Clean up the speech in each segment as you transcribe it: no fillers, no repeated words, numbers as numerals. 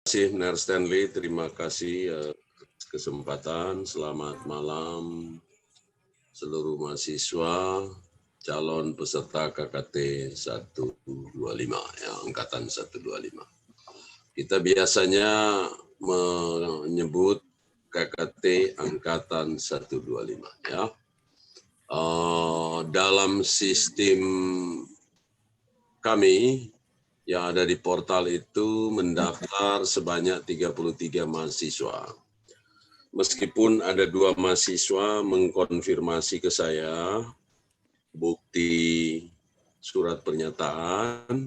Terima kasih, Ner Stanley. Terima kasih kesempatan. Selamat malam seluruh mahasiswa calon peserta KKT 125, ya, Angkatan 125. Kita biasanya menyebut KKT Angkatan 125, ya. Dalam sistem kami yang ada di portal itu mendaftar sebanyak 33 mahasiswa. Meskipun ada 2 mahasiswa mengkonfirmasi ke saya bukti surat pernyataan,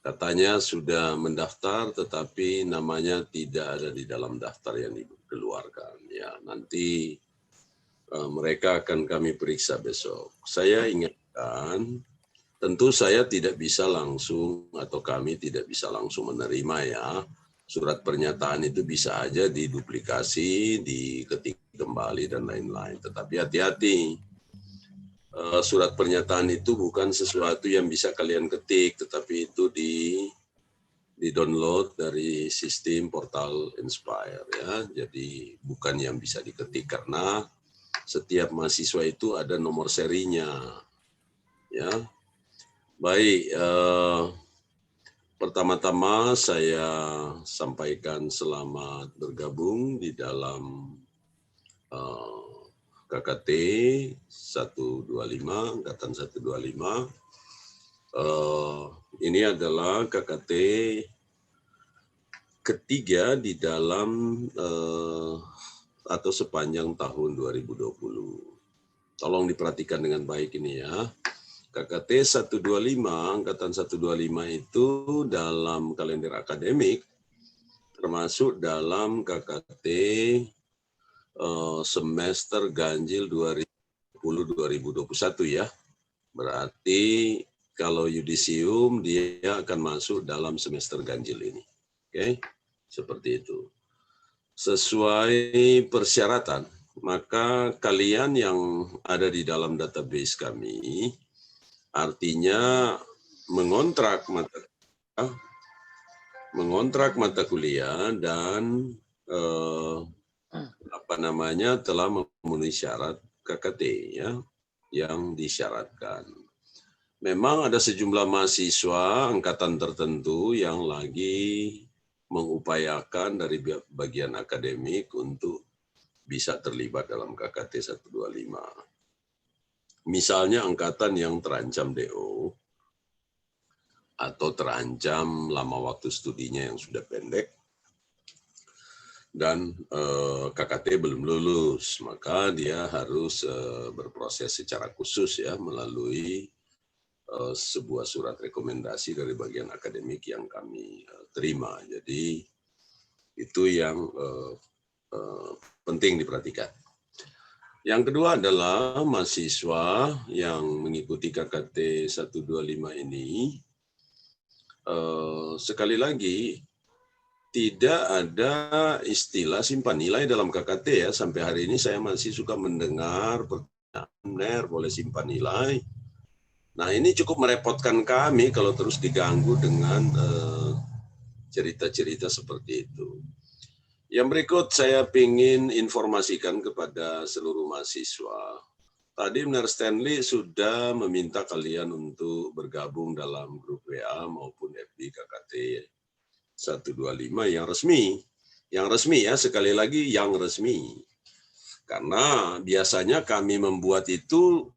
katanya sudah mendaftar tetapi namanya tidak ada di dalam daftar yang dikeluarkan. Ya, nanti mereka akan kami periksa besok. Saya ingatkan, tentu saya tidak bisa langsung atau kami tidak bisa langsung menerima, ya. Surat pernyataan itu bisa aja diduplikasi, diketik kembali dan lain-lain. Tetapi hati-hati, surat pernyataan itu bukan sesuatu yang bisa kalian ketik, tetapi itu di-download dari sistem portal Inspire, ya. Jadi bukan yang bisa diketik karena setiap mahasiswa itu ada nomor serinya, ya. Baik, pertama-tama saya sampaikan selamat bergabung di dalam KKT 125, Angkatan 125. Ini adalah KKT ketiga di dalam atau sepanjang tahun 2020. Tolong diperhatikan dengan baik ini, ya. KKT 125, Angkatan 125 itu dalam kalender akademik termasuk dalam KKT semester ganjil 2020-2021, ya. Berarti kalau yudisium dia akan masuk dalam semester ganjil ini. Oke, seperti itu. Sesuai persyaratan, maka kalian yang ada di dalam database kami, artinya mengontrak mata kuliah dan telah memenuhi syarat KKT, ya, yang disyaratkan. Memang ada sejumlah mahasiswa angkatan tertentu yang lagi mengupayakan dari bagian akademik untuk bisa terlibat dalam KKT 125. Misalnya angkatan yang terancam DO atau terancam lama waktu studinya yang sudah pendek dan KKT belum lulus, maka dia harus berproses secara khusus, ya, melalui sebuah surat rekomendasi dari bagian akademik yang kami terima. Jadi itu yang penting diperhatikan. Yang kedua adalah mahasiswa yang mengikuti KKT 125 ini, sekali lagi, tidak ada istilah simpan nilai dalam KKT, ya. Sampai hari ini saya masih suka mendengar pertanyaan, boleh simpan nilai. Nah, ini cukup merepotkan kami kalau terus diganggu dengan cerita-cerita seperti itu. Yang berikut saya ingin informasikan kepada seluruh mahasiswa. Tadi Ner Stanley sudah meminta kalian untuk bergabung dalam grup WA maupun FB KKT 125 yang resmi. Yang resmi, ya, sekali lagi yang resmi. Karena biasanya kami membuat itu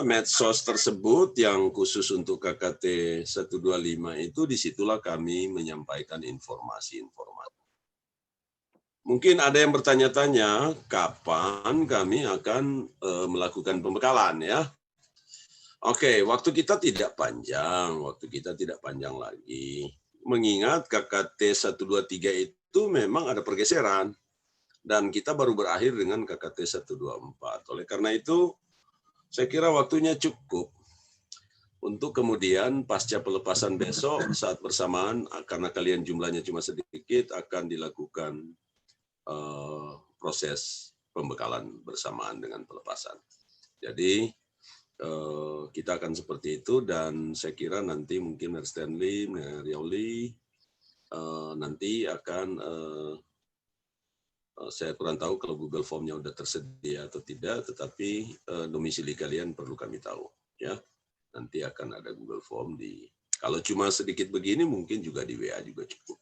medsos tersebut yang khusus untuk KKT 125 itu, disitulah kami menyampaikan informasi-informasi. Mungkin ada yang bertanya-tanya kapan kami akan melakukan pembekalan, ya. Oke, waktu kita tidak panjang lagi. Mengingat KKT 123 itu memang ada pergeseran dan kita baru berakhir dengan KKT 124. Oleh karena itu, saya kira waktunya cukup untuk kemudian pasca pelepasan besok saat bersamaan, karena kalian jumlahnya cuma sedikit, akan dilakukan proses pembekalan bersamaan dengan pelepasan. Jadi kita akan seperti itu, dan saya kira nanti mungkin Ner Stanley, Ner Yauli, nanti akan saya kurang tahu kalau Google Form-nya udah tersedia atau tidak, tetapi domisili kalian perlu kami tahu, ya. Nanti akan ada Google Form di. Kalau cuma sedikit begini mungkin juga di WA juga cukup,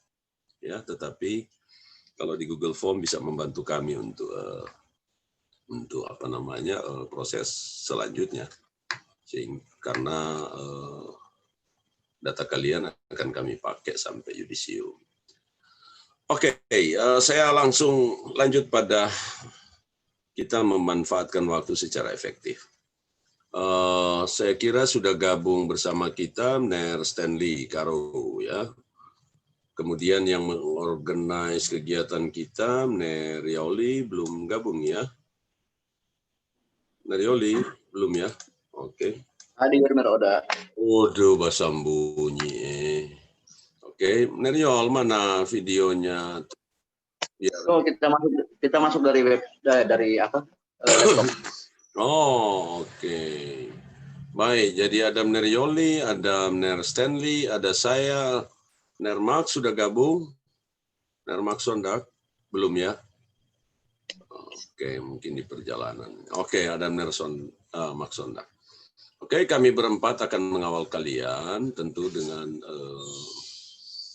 ya. Tetapi kalau di Google Form bisa membantu kami untuk apa namanya proses selanjutnya, karena data kalian akan kami pakai sampai yudisium. Oke, saya langsung lanjut pada kita memanfaatkan waktu secara efektif. Saya kira sudah gabung bersama kita Mner Stanley Karo, ya. Kemudian yang mengorganize kegiatan kita Mner Rioli belum gabung, ya. Mner Rioli belum, ya. Oke. Hadir Mner Oda. Waduh, basam bunyi. Oke, Mner Riol, mana videonya? Biar... Oh, kita masuk dari web dari apa? Laptop. Oh, oke. Baik, jadi ada Mner Yoli, ada Mner Stanley, ada saya, Mner Max sudah gabung. Mner Max Sondak belum, ya? Oke, mungkin di perjalanan. Oke, ada Mner Max Sondak. Oke, kami berempat akan mengawal kalian, tentu dengan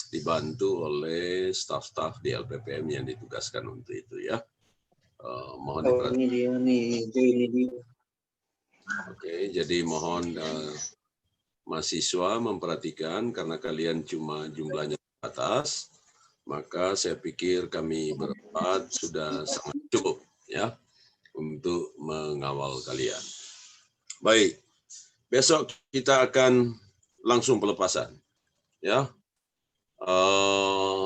dibantu oleh staf-staf di LPPM yang ditugaskan untuk itu, ya. Mohon diperhatikan. Ini dia. Oke, jadi mohon mahasiswa memperhatikan karena kalian cuma jumlahnya terbatas, maka saya pikir kami berempat sudah sangat cukup, ya, untuk mengawal kalian. Baik, besok kita akan langsung pelepasan, ya.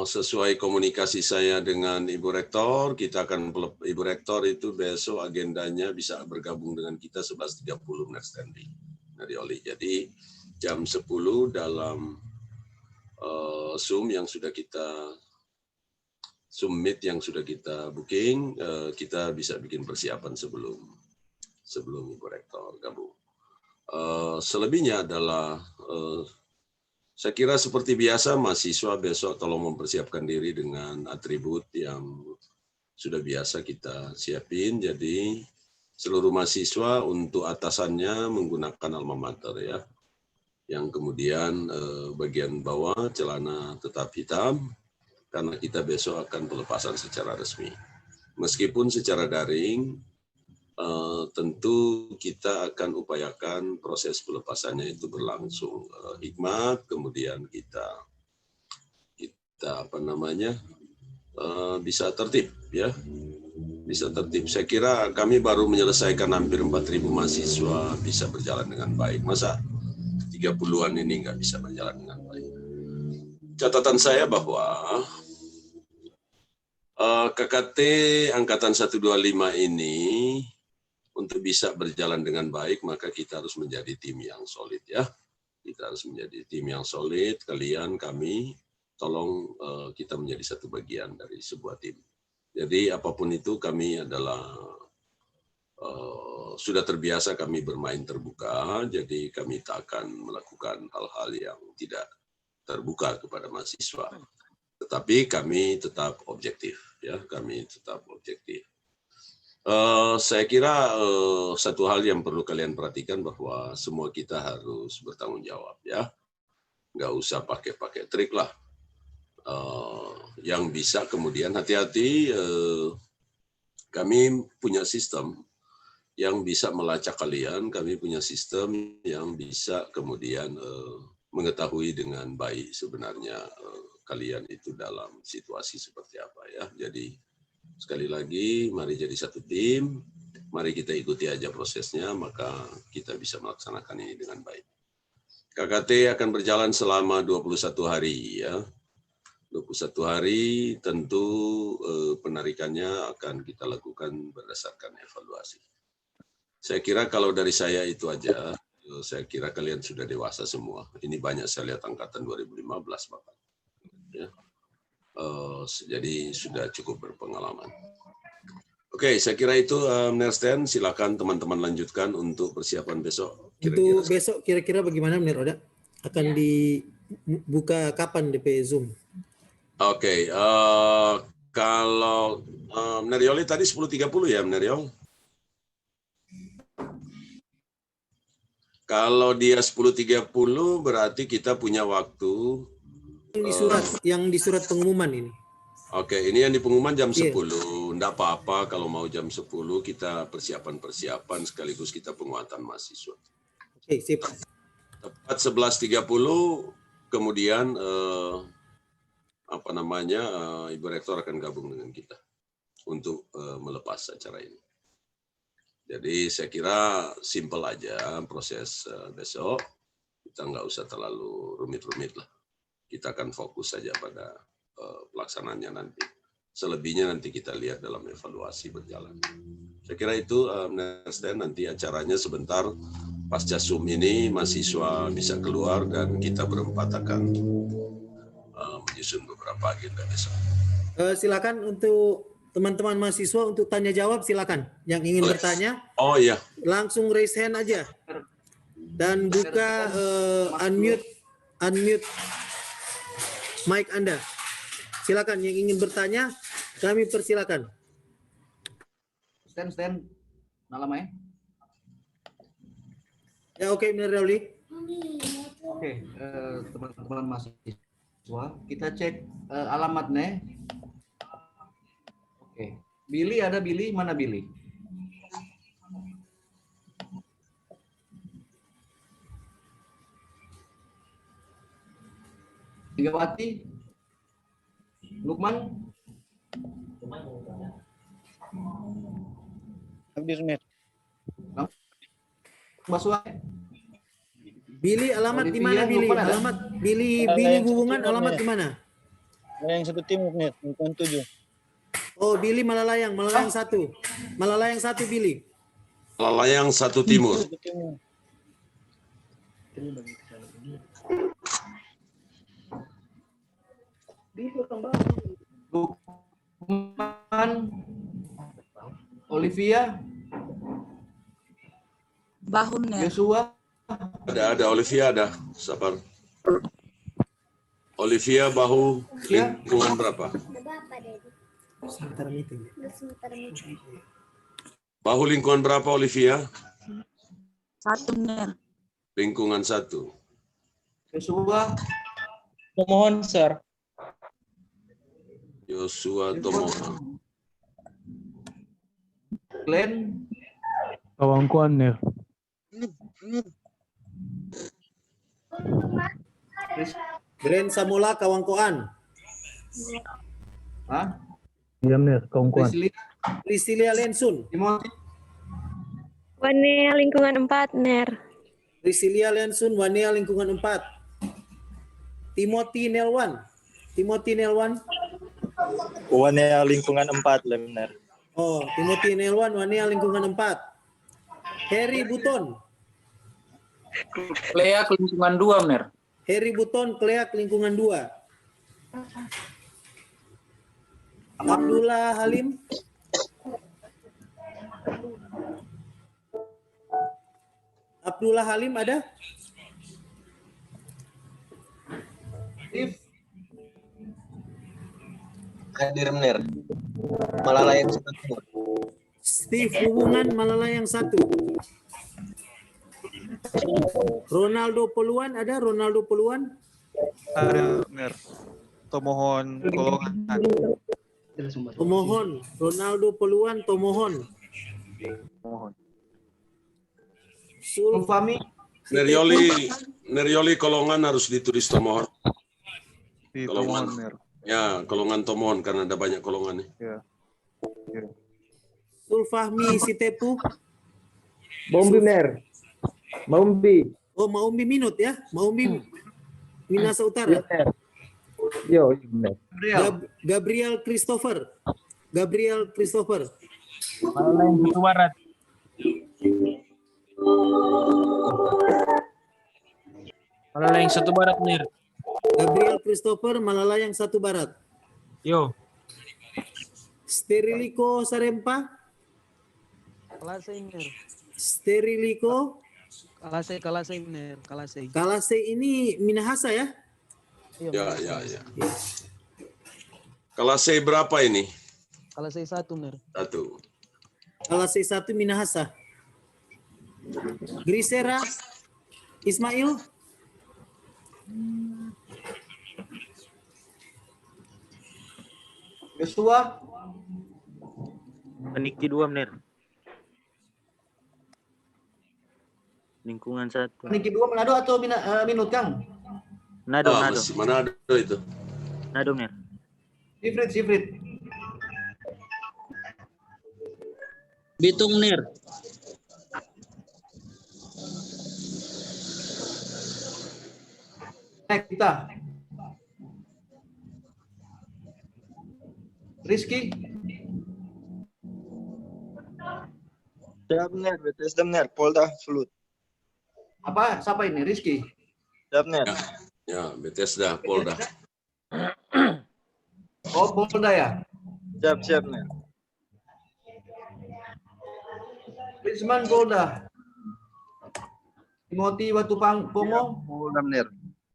Sesuai komunikasi saya dengan Ibu Rektor, kita akan Ibu Rektor itu besok agendanya bisa bergabung dengan kita 11.30 Mner Stanley dari Oli. Jadi jam 10 dalam Zoom yang sudah kita Meet yang sudah kita booking, kita bisa bikin persiapan sebelum Ibu Rektor gabung. Selebihnya adalah saya kira seperti biasa mahasiswa besok tolong mempersiapkan diri dengan atribut yang sudah biasa kita siapin. Jadi seluruh mahasiswa untuk atasannya menggunakan alma mater, ya. Yang kemudian bagian bawah celana tetap hitam karena kita besok akan pelepasan secara resmi. Meskipun secara daring, tentu kita akan upayakan proses pelepasannya itu berlangsung hikmat, kemudian kita apa namanya bisa tertib, ya, bisa tertib. Saya kira kami baru menyelesaikan hampir 4.000 mahasiswa bisa berjalan dengan baik. Masa 30-an ini nggak bisa berjalan dengan baik? Catatan saya bahwa KKT Angkatan 125 ini untuk bisa berjalan dengan baik, maka kita harus menjadi tim yang solid, ya. Kita harus menjadi tim yang solid, kalian, kami, tolong kita menjadi satu bagian dari sebuah tim. Jadi apapun itu kami adalah, sudah terbiasa kami bermain terbuka, jadi kami tak akan melakukan hal-hal yang tidak terbuka kepada mahasiswa. Tetapi kami tetap objektif, ya, kami tetap objektif. Saya kira satu hal yang perlu kalian perhatikan bahwa semua kita harus bertanggung jawab, ya. Nggak usah pakai trik lah. Yang bisa kemudian hati-hati, kami punya sistem yang bisa melacak kalian, kami punya sistem yang bisa kemudian mengetahui dengan baik sebenarnya kalian itu dalam situasi seperti apa, ya. Jadi sekali lagi, mari jadi satu tim, mari kita ikuti aja prosesnya, maka kita bisa melaksanakan ini dengan baik. KKT akan berjalan selama 21 hari, ya. 21 hari tentu penarikannya akan kita lakukan berdasarkan evaluasi. Saya kira kalau dari saya itu aja, saya kira kalian sudah dewasa semua. Ini banyak saya lihat angkatan 2015 Bapak. Ya. Jadi sudah cukup berpengalaman. Oke, saya kira itu Mner Stan, silakan teman-teman lanjutkan untuk persiapan besok. Untuk besok kira-kira bagaimana Mner Oda? Akan dibuka kapan DP Zoom? Oke, kalau Nerioli tadi 10.30 ya, Neriol? Kalau dia 10.30 berarti kita punya waktu. Yang di surat pengumuman ini. Oke, ini yang di pengumuman jam Iya. 10. Enggak apa-apa kalau mau jam 10 kita persiapan sekaligus kita penguatan mahasiswa. Oke, sip. Tepat 11.30 kemudian Ibu Rektor akan gabung dengan kita untuk melepas acara ini. Jadi saya kira simpel aja proses besok. Kita nggak usah terlalu rumit-rumit lah. Kita akan fokus saja pada pelaksanaannya nanti. Selebihnya nanti kita lihat dalam evaluasi berjalan. Saya kira itu nanti acaranya sebentar pasca Zoom ini mahasiswa bisa keluar dan kita berempat akan menyusun beberapa agenda besok. Silakan untuk teman-teman mahasiswa untuk tanya jawab, silakan. Yang ingin bertanya, oh iya, langsung raise hand aja dan buka unmute mic Anda. Silakan yang ingin bertanya, kami persilakan. Stand malam ya. Ya oke, Nerioli. Oke, teman-teman mahasiswa, kita cek alamatnya. Oke, Billy ada Billy, mana Billy? Megawati, Lukman, Baswa, Billy, alamat di mana Olivia, Billy? Lukman ada? Alamat Billy hubungan alamat di mana? Yang satu timur nih, lingkungan 7. Oh, Billy Malalayang 1. Malalayang 1 Billy. Malalayang 1 Timur. Lukman, Olivia, Bahunnya. Yosua, Ada Olivia ada, sabar. Olivia Bahu lingkungan berapa? Sementara meeting. Bahu lingkungan berapa Olivia? 1 Ner. Lingkungan 1. Yosua, Mohon, Sir. Yosua Tomohon. Glenn, Kawangkuan nih. Grand Samola Kawangkoan. Hah? Iya nih, kawangkuan. Priscilia Lensun. Timothy, Wanea lingkungan 4, Ner. Priscilia Lensun, Wanea lingkungan 4. Timothy Nelwan. Wanea lingkungan 4, Lemner. Oh, Timothy Nelwan, Wanea lingkungan 4. Heri Buton. Lea lingkungan 2, Ner. Heri Buton, Kleak lingkungan 2. Abdullah Halim. Abdullah Halim ada? Steve, Hadir, Ner. Malalayang 1 Timur. Steve hubungan Malalayang 1. Ronaldo Poluan ada? Ronaldo Poluan? Ada, Ner. Tomohon, golongan. Tomohon. Ronaldo Poluan, Tomohon. Mohon. Fahmi, Nerioli Kolongan harus ditulis Tomohon. Di Golongan. Tomohon, Ner. Ya, Kolongan Tomohon karena ada banyak kolongan nih. Ya. Sulfahmi Sitepu. Maumbi Ner. Maumbi. Oh, Maumbi Minut ya? Maumbi Minasa Utara. Yo, benar. Gabriel Christopher. Malalayang 1 Barat. Malalayang 1 Barat, Ner. Gabriel Christopher Malalayang 1 Barat. Yo. Steriliko Sarempa. Kalasay, Ner. Steriliko. Kalasay, Ner. Kalasay. Kalase ini Minahasa ya? Ya. Kelas C berapa ini? Kelas C 1 Ner. 1. Kelas C1 Minahasa. Grisera Ismail. Joshua. Niki 2 Mner. Lingkungan 1. Niki 2 Manado atau Minut Kang? Nado, Nado. Masih Manado itu. Nado Mner. Sifrit. Bitung Ner. Kita. Rizky. Siap Mner, BTS Mner, Polda Sulut. Apa? Siapa ini? Rizky. Siap Mner. Ya, Bethesda, Polda. Oh, Polda ya? Siap Mner. Rizman Polda. Timothy Watu Pongo. Polda Mner.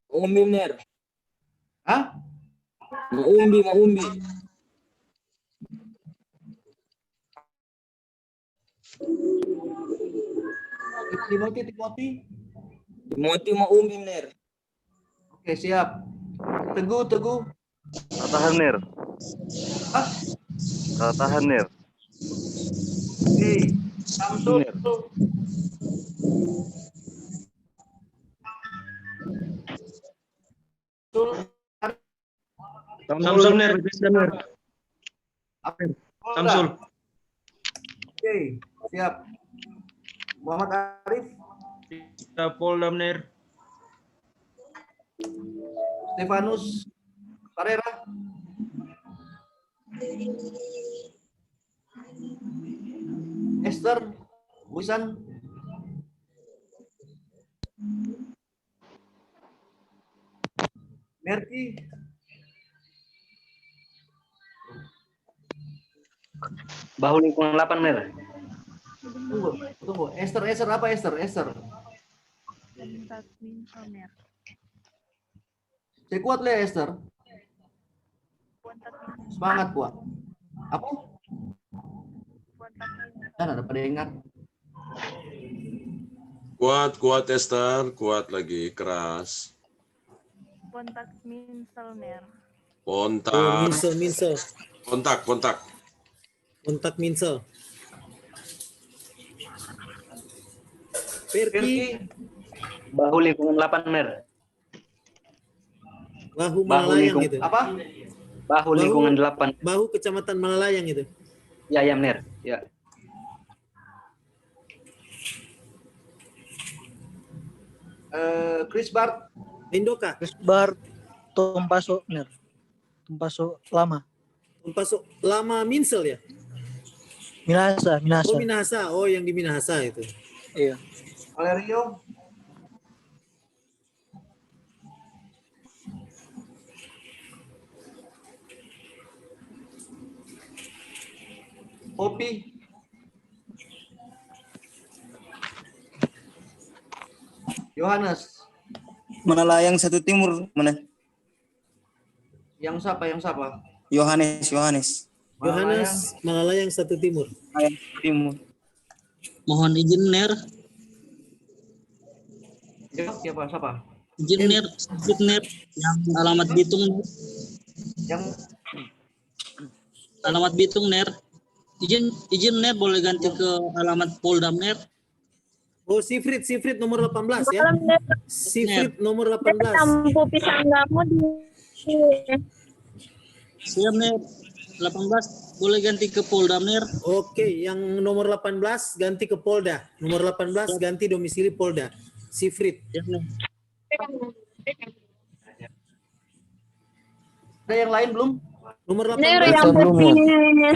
Maumbi Mner. Hah? Maumbi. Timothy. Timothy Maumbi Mner. Oke, siap. Teguh. Tahan Mner. Hah? Tahan Mner. Oke. Samsul. Samsul Ner. Bethesda Ner. Samsul. Oke, siap. Muhammad Arif. Polda Ner. Stefanus Carrera. Esther Wisan. Merti. Bahu lingkungan 8 Mer. Tunggu. Esther apa Esther? Saya kuat le Esther. Semangat kuat. Apa? Dan ada pada ingat. Kuat Esther, kuat lagi, keras. Kontak Minsel Ner. Kontak. Minsel. Kontak Minsel. Perki. Bahu lingkungan 8 Mer. Bahu Malalayang itu. Apa? Bahu lingkungan 8. Bahu Kecamatan Malalayang itu. Ya Mer. Ya. Chris Bart. Indoka. Chris Bart Tompaso Ner. Tompaso lama. Tompaso lama Minsel ya? Minahasa. Oh Minahasa. Oh yang di Minahasa itu. Iya. Valerio. Popi. Yohanes. Malalayang 1 Timur mana? Yang siapa? Yohanes. Malalayang 1 Timur. Timur. Mohon izin Ner. Siapa? Izin Ner. Yang alamat Bitung. Yang Alamat Bitung Ner. Izin Ner boleh ganti ke alamat Polda Ner. Oh Sifrit nomor 18 ya. Sifrit nomor 18. Lampu pisang kamu di Siap Ner. 18 boleh ganti ke Polda Ner. Oke, yang nomor 18 ganti ke Polda. Nomor 18 ganti domisili Polda. Sifrit. ada yang lain belum? Nomor 18. Ner yang putih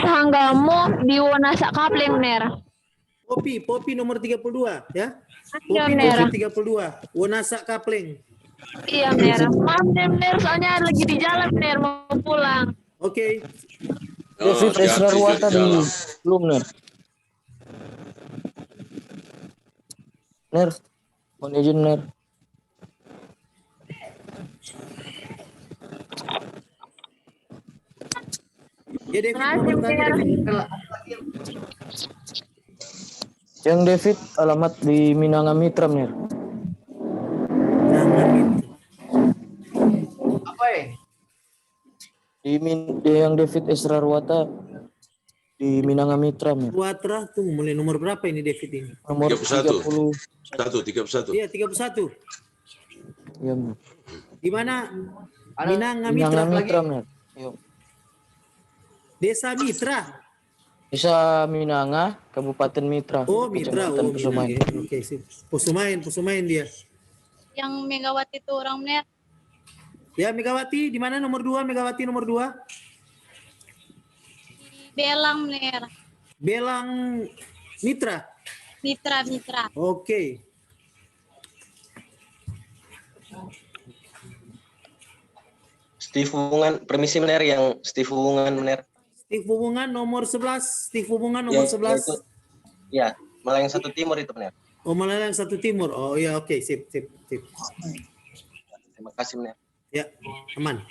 sanggamu di Wanasa Kapling Ner. Popi nomor 32 ya. Iya, Popi Ner. nomor 32. Wonasa Kapling. Iya Ner. Maaf Ner, soalnya lagi di jalan Ner mau pulang. Oke. Belum Ner. Mohon izin Ner. Ya David, Makasih, nomor tadi, Ner. David. Yang David alamat di Minanga Mitra, Ner. Jangan gitu. Apa ya? Di yang David Esrarwata di Minanga Mitra, Ner. Watra tuh mulai nomor berapa ini David ini? Nomor 31. 30. 31. Iya 31. Ya, Ner. Di mana? Ada Minanga Minanga Mitra. Mitra, Ner. Yuk. Desa Mitra. Desa Minanga, Kabupaten Mitra. Oh Mitra. Kecamatan Oh Pusumain. Minanga. Oke sip. Pusumain dia. Yang Megawati itu orang Ner. Ya Megawati di mana nomor 2? Megawati nomor 2. Belang Ner. Belang Mitra. Mitra. Oke. Steve Hubungan, permisi Mener, yang Steve Hubungan Mener. Steve Hubungan nomor 11. Steve Hubungan Ya, nomor 11. Ya, Malayang Satu Timur itu Mener. Oh Malalang Satu Timur. Oh ya oke sip. Terima kasih Mener. Ya aman.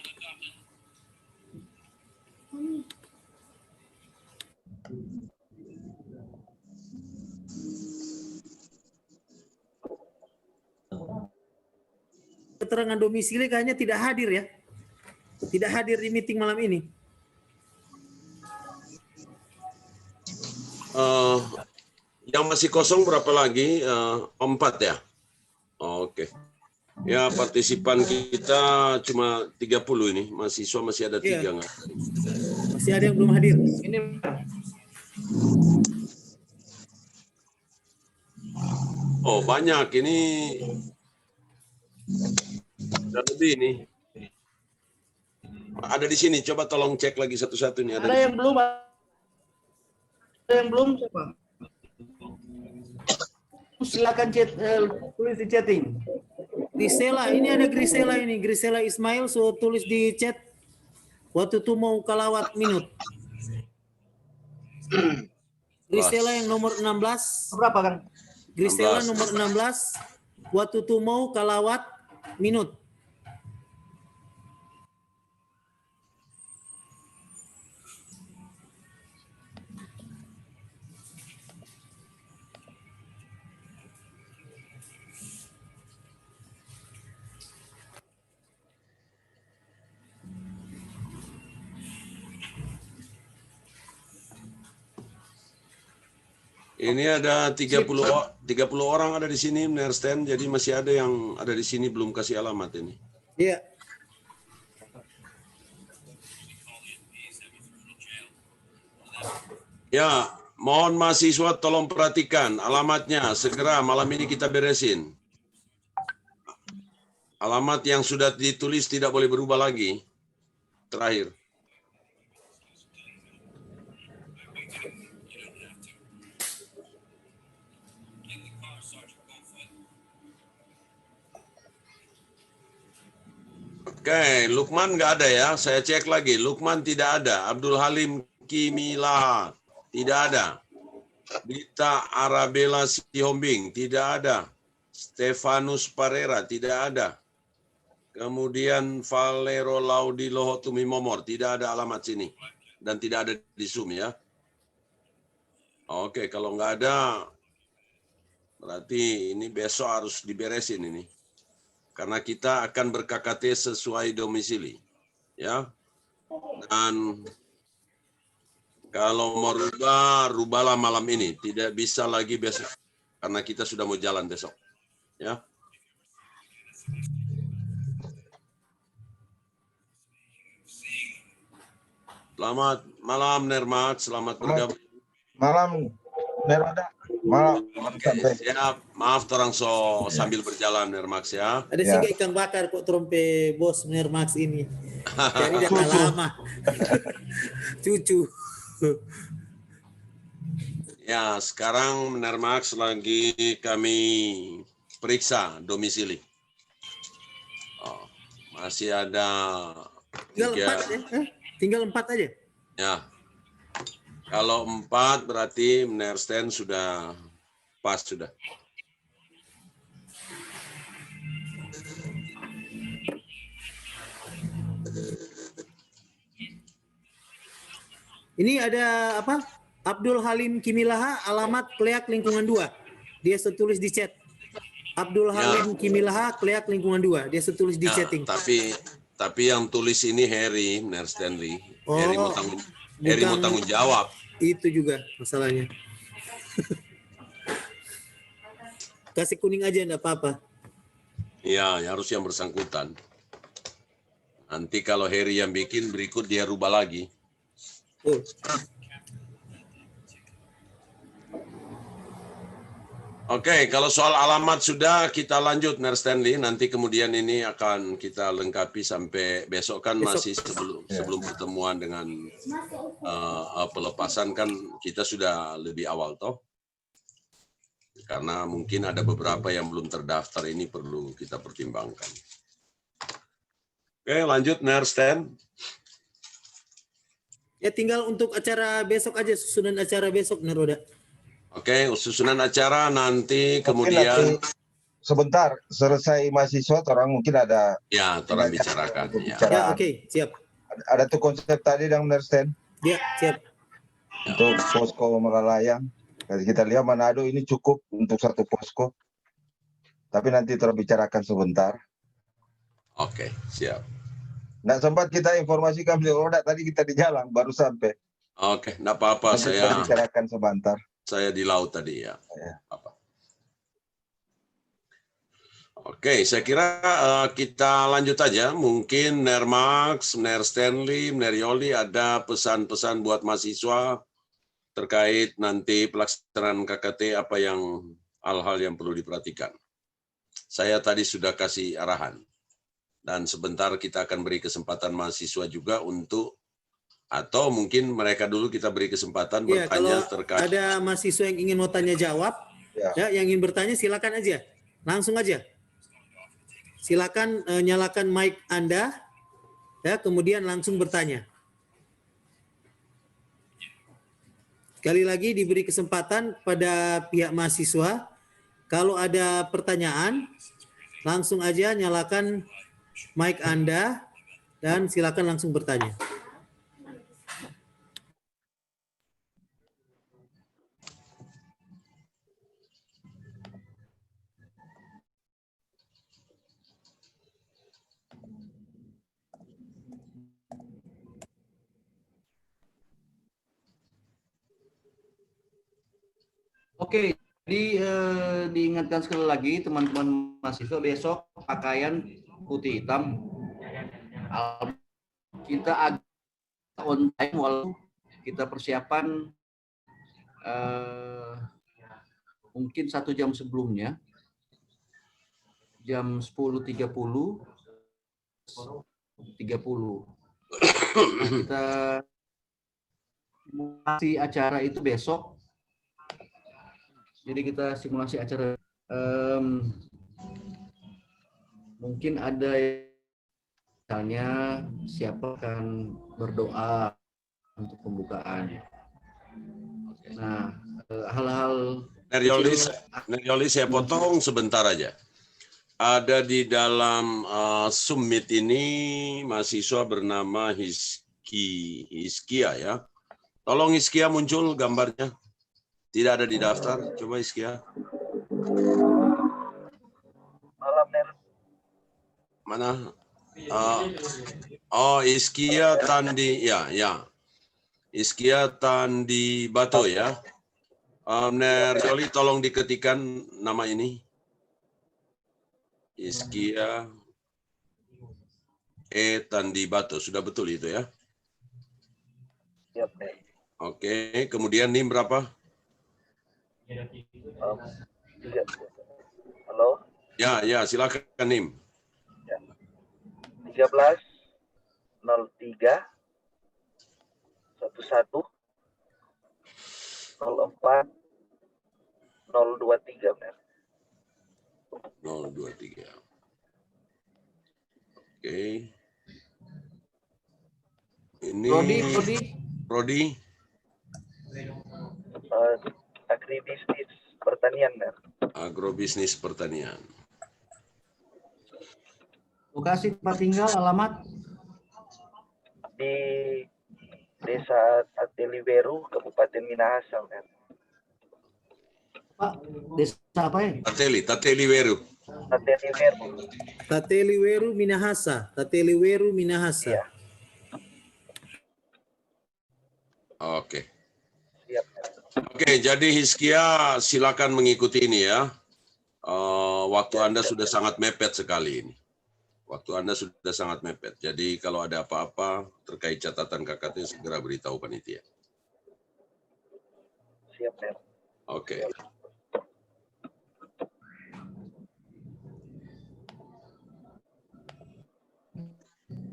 Keterangan domisili kayaknya tidak hadir ya. Tidak hadir di meeting malam ini. Yang masih kosong berapa lagi? 4 ya? Oke. Ya, partisipan kita cuma 30 ini. Mahasiswa masih ada 3 Iya. nggak? Masih ada yang belum hadir. Ini Oh, banyak. Ini ada lebih ini. Ada di sini. Coba tolong cek lagi satu-satu nih. ada yang belum. Ada yang belum siapa? Silakan chat, tulis di chatting. Grisela, ini ada Grisela ini. Grisela Ismail so tulis di chat. Waktu itu mau kalawat minut. Grisela yang nomor 16. Berapa kan? Grisela 16. nomor 16. Waktu itu mau kalawat minut. Ini ada 30 orang ada di sini, understand? Jadi masih ada yang ada di sini belum kasih alamat ini. Iya. Ya, mohon mahasiswa tolong perhatikan alamatnya. Segera malam ini kita beresin. Alamat yang sudah ditulis tidak boleh berubah lagi. Terakhir. Oke, Lukman nggak ada ya. Saya cek lagi. Lukman tidak ada. Abdul Halim Kimila tidak ada. Dita Arabella Sihombing tidak ada. Stefanus Parera tidak ada. Kemudian Valero Laudi Lohotumi Momor tidak ada alamat sini. Dan tidak ada di Zoom ya. Oke, kalau nggak ada, berarti ini besok harus diberesin ini. Karena kita akan ber-KKT sesuai domisili. Ya. Dan kalau mau rubahlah malam ini. Tidak bisa lagi besok. Karena kita sudah mau jalan besok. Ya. Selamat malam, Nermat. Selamat bergabung. Malam, Nermada. Malam. Oke, siap. Maaf, orang so sambil berjalan, Nermax ya. Ada Ya. sih ikan bakar kok trompe bos Nermax ini. Jadi udah lama. Cucu. Ya, sekarang Nermax lagi kami periksa domisili. Oh, masih ada Tinggal 3. 4 ya? Tinggal 4 aja. Ya. Kalau 4 berarti Nersten sudah pas sudah. Ini ada apa? Abdul Halim Kimilaha, alamat Kleak Lingkungan 2. Dia tertulis di chat. Abdul Halim Kimilaha, Kleak Lingkungan 2. Dia tertulis di Ya, chatting. tapi yang tulis ini Heri, Ner Stanley. Heri mau bukan- tanggung jawab. Itu juga masalahnya. Kasih kuning aja enggak apa-apa. Ya, harus yang bersangkutan. Nanti kalau Heri yang bikin, berikut dia rubah lagi. Oh. Oke, kalau soal alamat sudah kita lanjut, Ner Stanley. Nanti kemudian ini akan kita lengkapi sampai besok kan masih sebelum pertemuan dengan pelepasan kan kita sudah lebih awal toh. Karena mungkin ada beberapa yang belum terdaftar, ini perlu kita pertimbangkan. Oke, lanjut Ner Stan. Ya tinggal untuk acara besok aja, susunan acara besok Neroda. Oke, susunan acara nanti Mungkin kemudian nanti sebentar selesai mahasiswa orang mungkin ada ya orang bicarakan ya. Ya, bicara. oke, siap. Ada tuh konsep tadi yang understand Ya, siap. untuk posko Melalayang. Jadi kita lihat Manado ini cukup untuk satu posko. Tapi nanti terbicarakan sebentar. Oke, siap. Nggak sempat kita informasikan beliau tadi kita di jalan baru sampai. Oke, enggak apa-apa, Nanti kita bicarakan sebentar. saya di laut tadi ya. Ya. Apa? Oke, saya kira kita lanjut aja. Mungkin Ner Max, Ner Stanley, Ner Yoli ada pesan-pesan buat mahasiswa terkait nanti pelaksanaan KKT, apa yang hal-hal yang perlu diperhatikan. Saya tadi sudah kasih arahan. Dan sebentar kita akan beri kesempatan mahasiswa juga untuk, atau mungkin mereka dulu kita beri kesempatan Ya, bertanya kalau terkait. ada mahasiswa yang ingin mau tanya jawab, ya, yang ingin bertanya silakan aja. Langsung aja. Silakan nyalakan mic Anda, ya, kemudian langsung bertanya. Sekali lagi diberi kesempatan pada pihak mahasiswa, kalau ada pertanyaan, langsung aja nyalakan mic Anda dan silakan langsung bertanya. Oke, jadi diingatkan sekali lagi teman-teman mahasiswa besok pakaian putih hitam. Kita agak on time walaupun kita persiapan mungkin 1 jam sebelumnya, jam 10.30. Nah, kita simulasi acara itu besok. Jadi kita simulasi acara mungkin ada misalnya siapa akan berdoa untuk pembukaan. Nah, hal-hal Ner Yoli, saya potong sebentar aja. Ada di dalam summit ini mahasiswa bernama Hiskia ya. Tolong Hiskia muncul gambarnya. Tidak ada di daftar. Coba Hiskia. Malam Ner. Mana? Hiskia Tandi, ya. Hiskia Tandi Bato ya. Ner Yoli tolong diketikkan nama ini. Hiskia Tandi Bato, sudah betul itu ya? Siap, Ner. Oke, kemudian NIM berapa? Halo. Ya, silakan NIM. 13 03 11 04 023 Ner. 023. Oke. Ini Prodi. Agribisnis pertanian Ner. Agrobisnis pertanian. lokasi tempat tinggal, alamat Di Desa 1 Tateliweru, Kabupaten Minahasa. Pak, desa apa ya? Tateliweru. Tateliweru Minahasa. Tateliweru Minahasa. Iya. Oke. Oke, jadi Hizkia silakan mengikuti ini ya. Waktu Anda sudah sangat mepet sekali ini. Waktu Anda sudah sangat mepet. Jadi kalau ada apa-apa terkait catatan KKT segera beritahu panitia. Siap, Ner. Oke.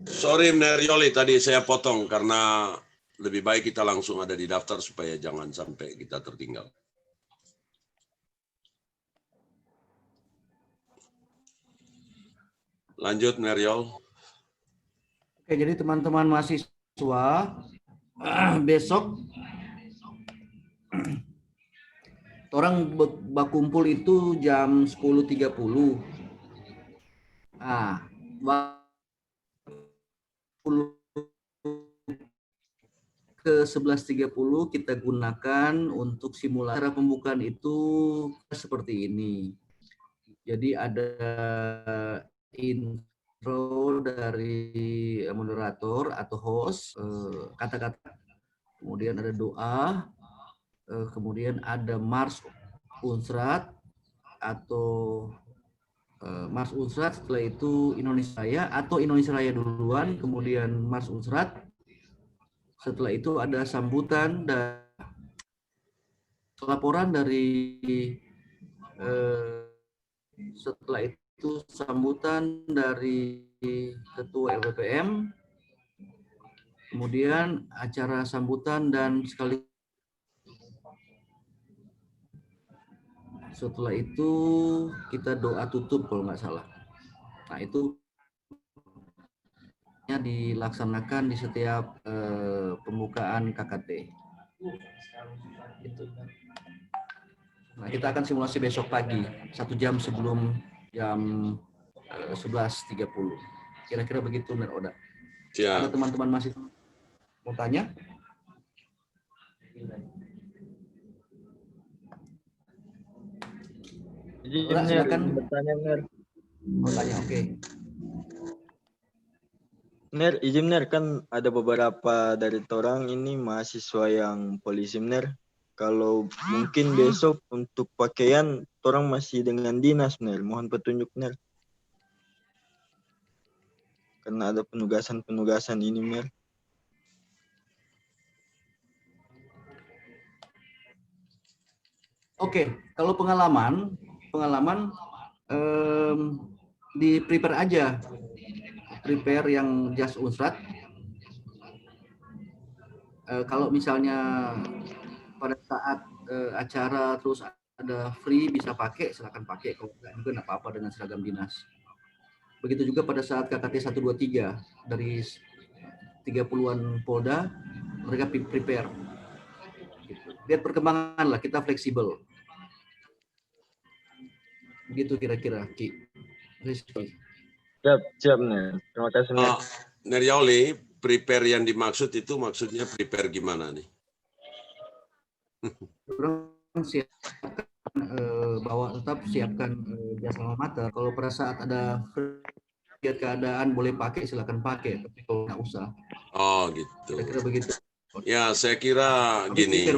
Sorry Nerioli, tadi saya potong karena lebih baik kita langsung ada di daftar supaya jangan sampai kita tertinggal. Lanjut Neriol. Oke, jadi teman-teman mahasiswa besok orang bakumpul itu jam 10.30. Nah, ke 11.30 kita gunakan untuk simulasi. Cara pembukaan itu seperti ini. Jadi ada intro dari moderator atau host, kata-kata, kemudian ada doa, kemudian ada Mars Unsrat atau Mars Unsrat, setelah itu Indonesia Raya atau Indonesia Raya duluan, kemudian Mars Unsrat, setelah itu ada sambutan dan laporan dari setelah itu sambutan dari Ketua LPPM, kemudian acara sambutan dan sekali setelah itu kita doa tutup kalau nggak salah. Nah itu dilaksanakan di setiap pembukaan KKT. Gitu. Nah kita akan simulasi besok pagi 1 jam sebelum jam 11.30. Kira-kira begitu, Oda. Ada teman-teman masih mau tanya? Silakan bertanya, Ner. Mau tanya, oke. Ner, izin Ner, kan ada beberapa dari orang ini mahasiswa yang polisi Ner. Kalau mungkin besok untuk pakaian orang masih dengan dinas Ner. Mohon petunjuk Ner. Karena ada penugasan-penugasan ini Ner. Oke, kalau pengalaman di prepare aja, prepare yang jas unsrat. Kalau misalnya pada saat acara terus ada free bisa pakai, silakan pakai. Kalau enggak juga enggak apa-apa dengan seragam dinas. Begitu juga pada saat KKT 123 dari 30-an Polda, mereka prepare. Gitu. Lihat perkembangan lah, kita fleksibel. Begitu kira-kira, Ki. Siap Ner. Terima kasih Ner. Nerioli, prepare yang dimaksud itu maksudnya prepare gimana nih? Siapkan tetap siapkan jas alma mater. Kalau pada saat ada keadaan boleh pakai silakan pakai, tapi kalau nggak usah. Oh gitu. Kira-kira begitu. Ya saya kira gini.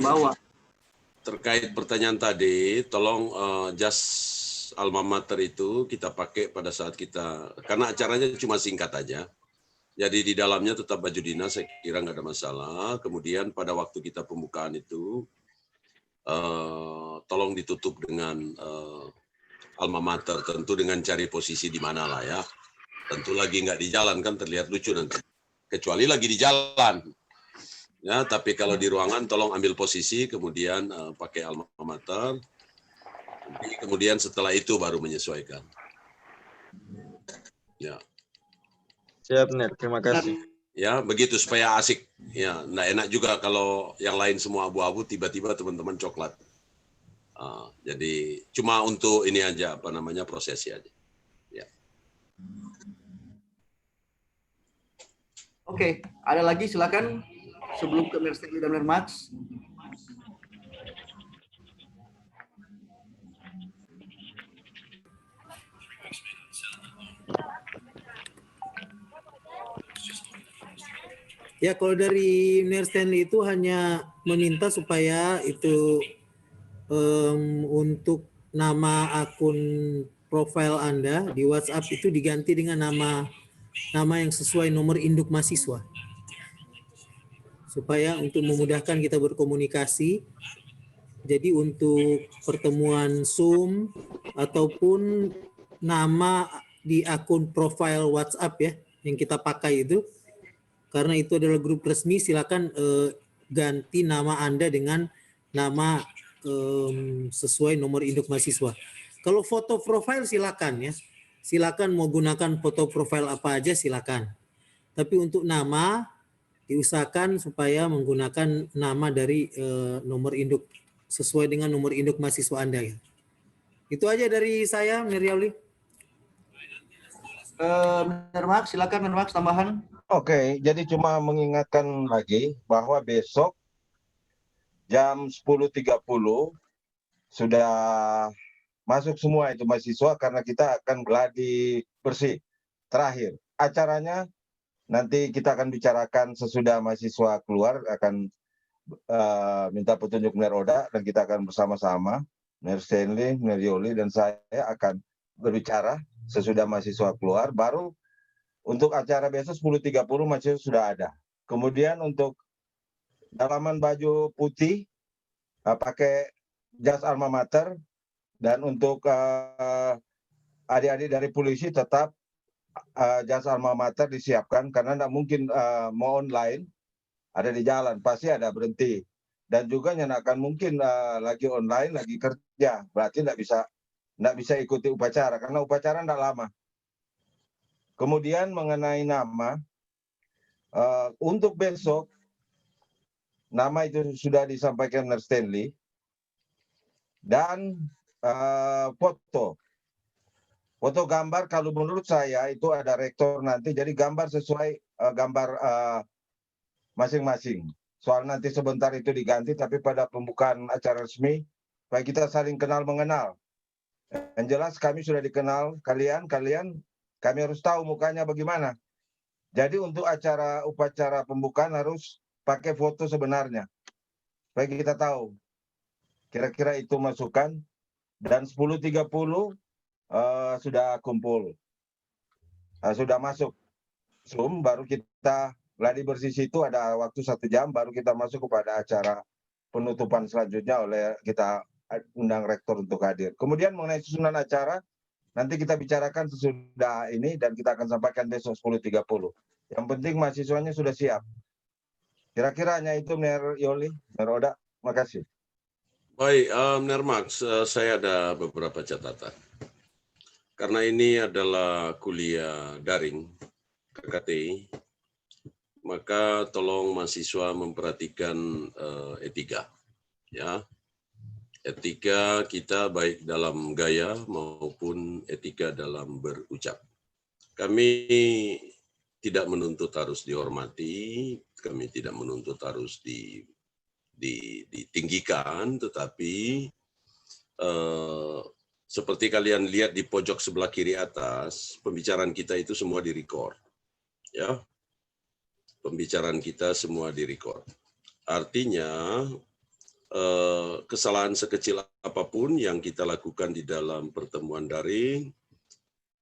Terkait pertanyaan tadi, tolong jas alma mater itu kita pakai pada saat kita, karena acaranya cuma singkat aja. Jadi di dalamnya tetap baju dinas, saya kira nggak ada masalah. Kemudian pada waktu kita pembukaan itu, tolong ditutup dengan alma mater, tentu dengan cari posisi di mana lah ya. Tentu lagi nggak di jalan kan terlihat lucu nanti. Kecuali lagi di jalan. Ya, tapi kalau di ruangan tolong ambil posisi, kemudian pakai alma mater. Kemudian setelah itu baru menyesuaikan. Ya. Siap Ner, terima kasih. Ya, begitu supaya asik. Ya, nggak enak juga kalau yang lain semua abu-abu, tiba-tiba teman-teman coklat. Jadi cuma untuk ini aja, apa namanya, prosesi aja. Ya. Oke, ada lagi silakan sebelum ke Mersteli dan Mermax? Ya, kalau dari Mir Stanley itu hanya meminta supaya itu untuk nama akun profil Anda di WhatsApp itu diganti dengan nama yang sesuai nomor induk mahasiswa. Supaya untuk memudahkan kita berkomunikasi. Jadi untuk pertemuan Zoom ataupun nama di akun profil WhatsApp ya yang kita pakai itu, karena itu adalah grup resmi, silakan ganti nama Anda dengan nama sesuai nomor induk mahasiswa. Kalau foto profil silakan ya, silakan mau gunakan foto profil apa aja silakan. Tapi untuk nama diusahakan supaya menggunakan nama dari nomor induk sesuai dengan nomor induk mahasiswa Anda ya. Itu aja dari saya, Miriauli. Mermax, silakan Mermax tambahan. Oke, jadi cuma mengingatkan lagi bahwa besok jam 10.30 sudah masuk semua itu mahasiswa karena kita akan gladi bersih. Terakhir, acaranya nanti kita akan bicarakan sesudah mahasiswa keluar, akan minta petunjuk Mer Oda dan kita akan bersama-sama, Mer Stanley, Mer Yoli dan saya akan berbicara sesudah mahasiswa keluar. Baru untuk acara besok 10.30 mahasiswa sudah ada. Kemudian untuk dalaman baju putih pakai jas alma mater, dan untuk adik-adik dari polisi tetap jas alma mater disiapkan karena tidak mungkin mau online. Ada di jalan, pasti ada berhenti. Dan juga yang akan mungkin lagi online, lagi kerja. Berarti tidak bisa ikuti upacara, karena upacara tidak lama. Kemudian mengenai nama, untuk besok, nama itu sudah disampaikan Mer Stanley. Dan foto gambar, kalau menurut saya itu ada rektor nanti, jadi gambar sesuai gambar masing-masing. Soal nanti sebentar itu diganti, tapi pada pembukaan acara resmi, supaya kita saling kenal mengenal. Yang jelas kami sudah dikenal, kalian kami harus tahu mukanya bagaimana. Jadi untuk upacara pembukaan harus pakai foto sebenarnya, supaya kita tahu. Kira-kira itu masukan. Dan 10.30 sudah kumpul, sudah masuk Zoom, baru kita gladi bersih itu ada waktu 1 jam, baru kita masuk kepada acara penutupan selanjutnya oleh kita undang rektor untuk hadir. Kemudian mengenai susunan acara, nanti kita bicarakan sesudah ini dan kita akan sampaikan besok 10.30. Yang penting mahasiswanya sudah siap. Kira-kira hanya itu, Mer Yoli, Mer Oda. Makasih. Baik, Mermax, saya ada beberapa catatan. Karena ini adalah kuliah daring KKTI, maka tolong mahasiswa memperhatikan etika, ya. Etika kita baik dalam gaya maupun etika dalam berucap. Kami tidak menuntut harus dihormati, kami tidak menuntut harus ditinggikan, tetapi seperti kalian lihat di pojok sebelah kiri atas, pembicaraan kita itu semua direcord, ya. Pembicaraan kita semua direcord. Artinya kesalahan sekecil apapun yang kita lakukan di dalam pertemuan daring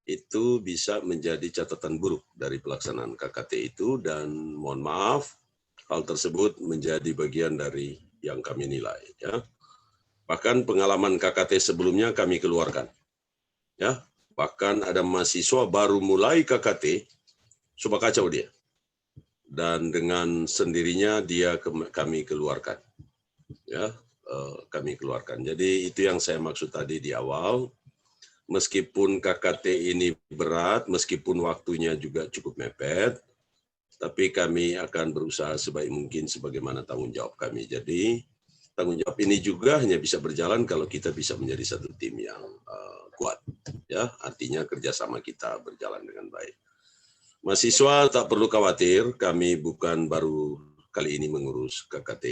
itu bisa menjadi catatan buruk dari pelaksanaan KKT itu, dan mohon maaf hal tersebut menjadi bagian dari yang kami nilai, ya. Bahkan pengalaman KKT sebelumnya kami keluarkan, ya. Bahkan ada mahasiswa baru mulai KKT coba kacau dia, dan dengan sendirinya dia kami keluarkan, ya. Kami keluarkan. Jadi itu yang saya maksud tadi di awal. Meskipun KKT ini berat, meskipun waktunya juga cukup mepet, tapi kami akan berusaha sebaik mungkin sebagaimana tanggung jawab kami. Jadi tanggung jawab ini juga hanya bisa berjalan kalau kita bisa menjadi satu tim yang kuat, ya. Artinya kerjasama kita berjalan dengan baik. Mahasiswa tak perlu khawatir, kami bukan baru kali ini mengurus KKT.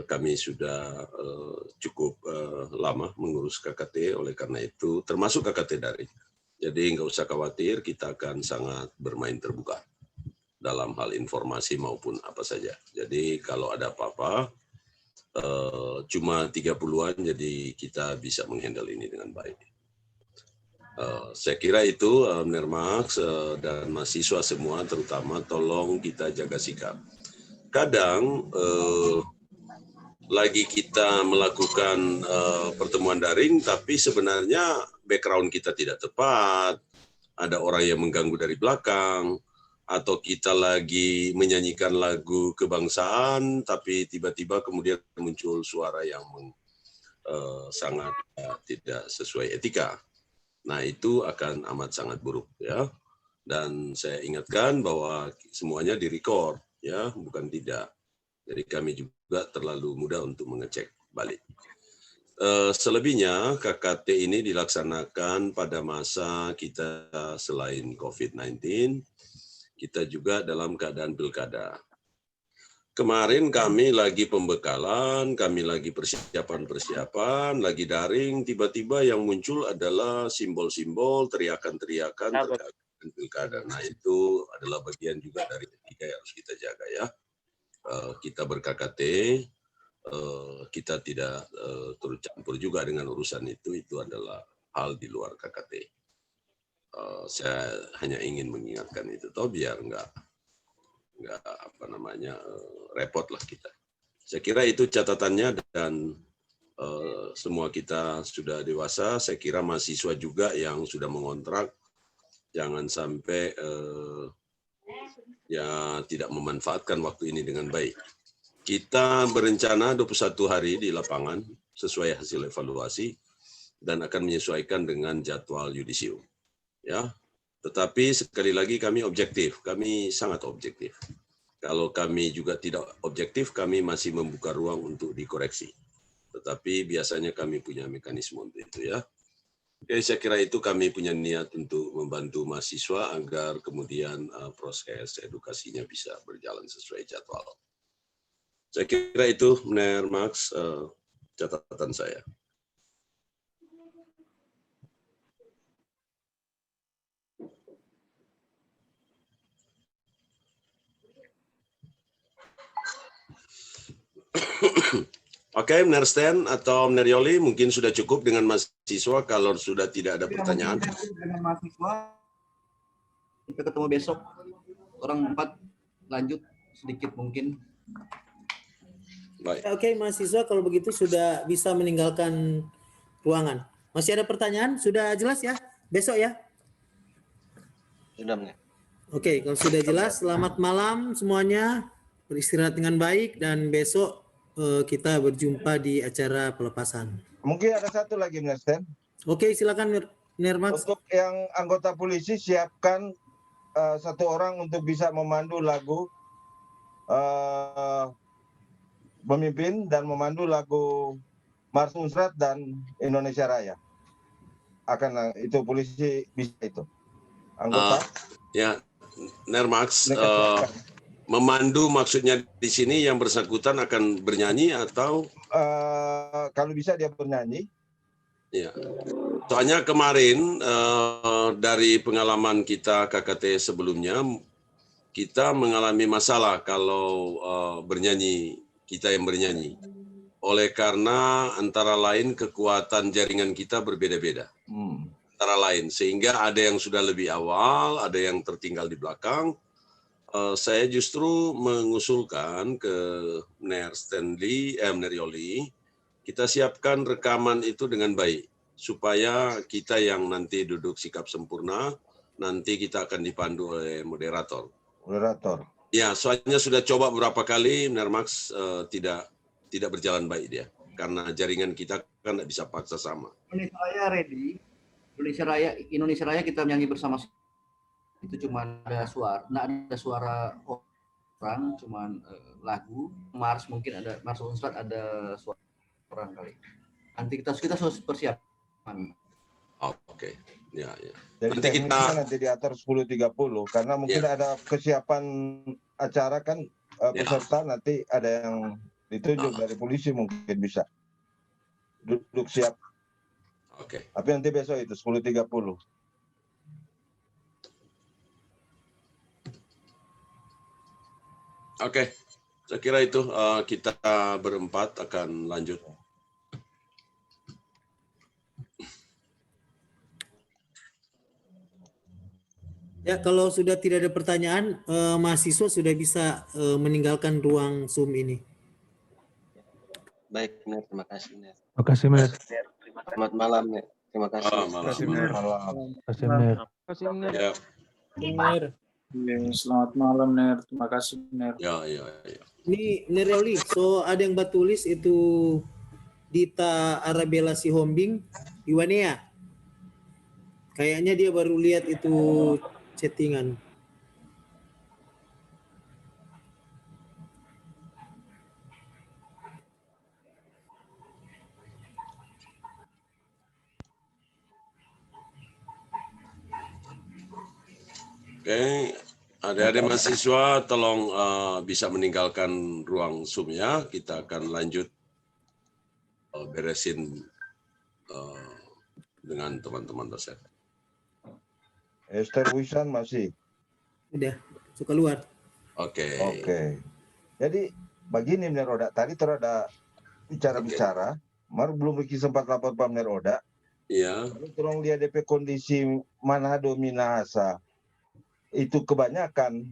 Kami sudah cukup lama mengurus KKT, oleh karena itu termasuk KKT daring. Jadi nggak usah khawatir, kita akan sangat bermain terbuka dalam hal informasi maupun apa saja. Jadi kalau ada apa-apa, cuma 30-an, jadi kita bisa menghandle ini dengan baik. Saya kira itu Nermax dan mahasiswa semua terutama, tolong kita jaga sikap. Kadang lagi kita melakukan pertemuan daring, tapi sebenarnya background kita tidak tepat, ada orang yang mengganggu dari belakang, atau kita lagi menyanyikan lagu kebangsaan, tapi tiba-tiba kemudian muncul suara yang sangat tidak sesuai etika. Nah, itu akan amat sangat buruk, ya. Dan saya ingatkan bahwa semuanya direcord, ya, bukan tidak. Jadi kami juga terlalu mudah untuk mengecek balik. Selebihnya KKT ini dilaksanakan pada masa kita selain COVID-19, kita juga dalam keadaan pilkada. Kemarin kami lagi pembekalan, kami lagi persiapan, lagi daring, tiba-tiba yang muncul adalah simbol-simbol, teriakan-teriakan terkait pilkada. Nah, itu adalah bagian juga dari etika yang harus kita jaga, ya. Kita ber-KKT, kita tidak turut campur juga dengan urusan itu adalah hal di luar KKT. Saya hanya ingin mengingatkan itu, toh biar nggak repot lah kita. Saya kira itu catatannya, dan semua kita sudah dewasa. Saya kira mahasiswa juga yang sudah mengontrak, jangan sampai ya tidak memanfaatkan waktu ini dengan baik. Kita berencana 21 hari di lapangan sesuai hasil evaluasi dan akan menyesuaikan dengan jadwal yudisium. Ya, tetapi sekali lagi kami objektif, kami sangat objektif. Kalau kami juga tidak objektif, kami masih membuka ruang untuk dikoreksi. Tetapi biasanya kami punya mekanisme untuk itu, ya. Oke, saya kira itu kami punya niat untuk membantu mahasiswa agar kemudian proses edukasinya bisa berjalan sesuai jadwal. Saya kira itu, Nermax, catatan saya. Oke, Mner Sten atau Mner Yoli mungkin sudah cukup dengan mahasiswa. Kalau sudah tidak ada pertanyaan. Dengan mahasiswa, kita ketemu besok. Orang 4 lanjut sedikit mungkin. Baik. Oke, mahasiswa kalau begitu sudah bisa meninggalkan ruangan. Masih ada pertanyaan? Sudah jelas ya? Besok ya? Sudah, Mner. Oke, kalau sudah jelas, selamat malam semuanya. Beristirahat dengan baik dan besok kita berjumpa di acara pelepasan. Mungkin ada satu lagi, Mner Sten. Oke, silakan Nermax. Untuk yang anggota polisi, siapkan 1 orang untuk bisa memandu lagu memimpin dan memandu lagu Mars Unsrat dan Indonesia Raya. Itu polisi bisa itu. Anggota. Ya, Nermax. Memandu maksudnya di sini yang bersangkutan akan bernyanyi atau? Kalau bisa dia bernyanyi. Ya. Soalnya kemarin dari pengalaman kita KKT sebelumnya, kita mengalami masalah kalau bernyanyi, kita yang bernyanyi. Oleh karena antara lain kekuatan jaringan kita berbeda-beda. Antara lain, sehingga ada yang sudah lebih awal, ada yang tertinggal di belakang. Saya justru mengusulkan ke Mner Yoli, kita siapkan rekaman itu dengan baik, supaya kita yang nanti duduk sikap sempurna, nanti kita akan dipandu oleh moderator. Ya, soalnya sudah coba beberapa kali, Nermax tidak berjalan baik dia, karena jaringan kita kan tidak bisa paksa sama. Indonesia Raya ready, Indonesia Raya kita nyanyi bersama. Itu cuma ada suara, nggak ada suara orang, cuma lagu. Mars mungkin ada, Mars Unsrat ada suara orang kali. Nanti kita harus persiapan. Oke. Ya. Jadi nanti diatur 10.30 karena mungkin ada kesiapan acara kan peserta nanti ada yang ditunjuk dari polisi mungkin bisa duduk siap. Oke. Tapi nanti besok itu 10.30. Oke, saya kira itu kita berempat akan lanjut. Ya, kalau sudah tidak ada pertanyaan, mahasiswa sudah bisa meninggalkan ruang Zoom ini. Baik, Ner, terima kasih, Ner. Terima kasih, Mer. Selamat malam, Ner. Terima kasih. Malam. Terima kasih, Mer. Ya. Selamat malam, Ner. Terima kasih, Ner. Ya. Ini Neroli, so ada yang tulis itu Dita Arabella Sihombing, Iwanea. Kayaknya dia baru lihat itu chattingan. Oke, adik-adik mahasiswa tolong bisa meninggalkan ruang Zoom ya. Kita akan lanjut beresin dengan teman-teman dosen. Esther Wisan masih. Udah, suka keluar. Oke. Jadi begini Mner Oda, tadi terada bicara-bicara, mar belum bikin sempat lapor Pak Mner Oda. Iya. Lalu tolong lihat DP kondisi Manado Minahasa. Itu kebanyakan.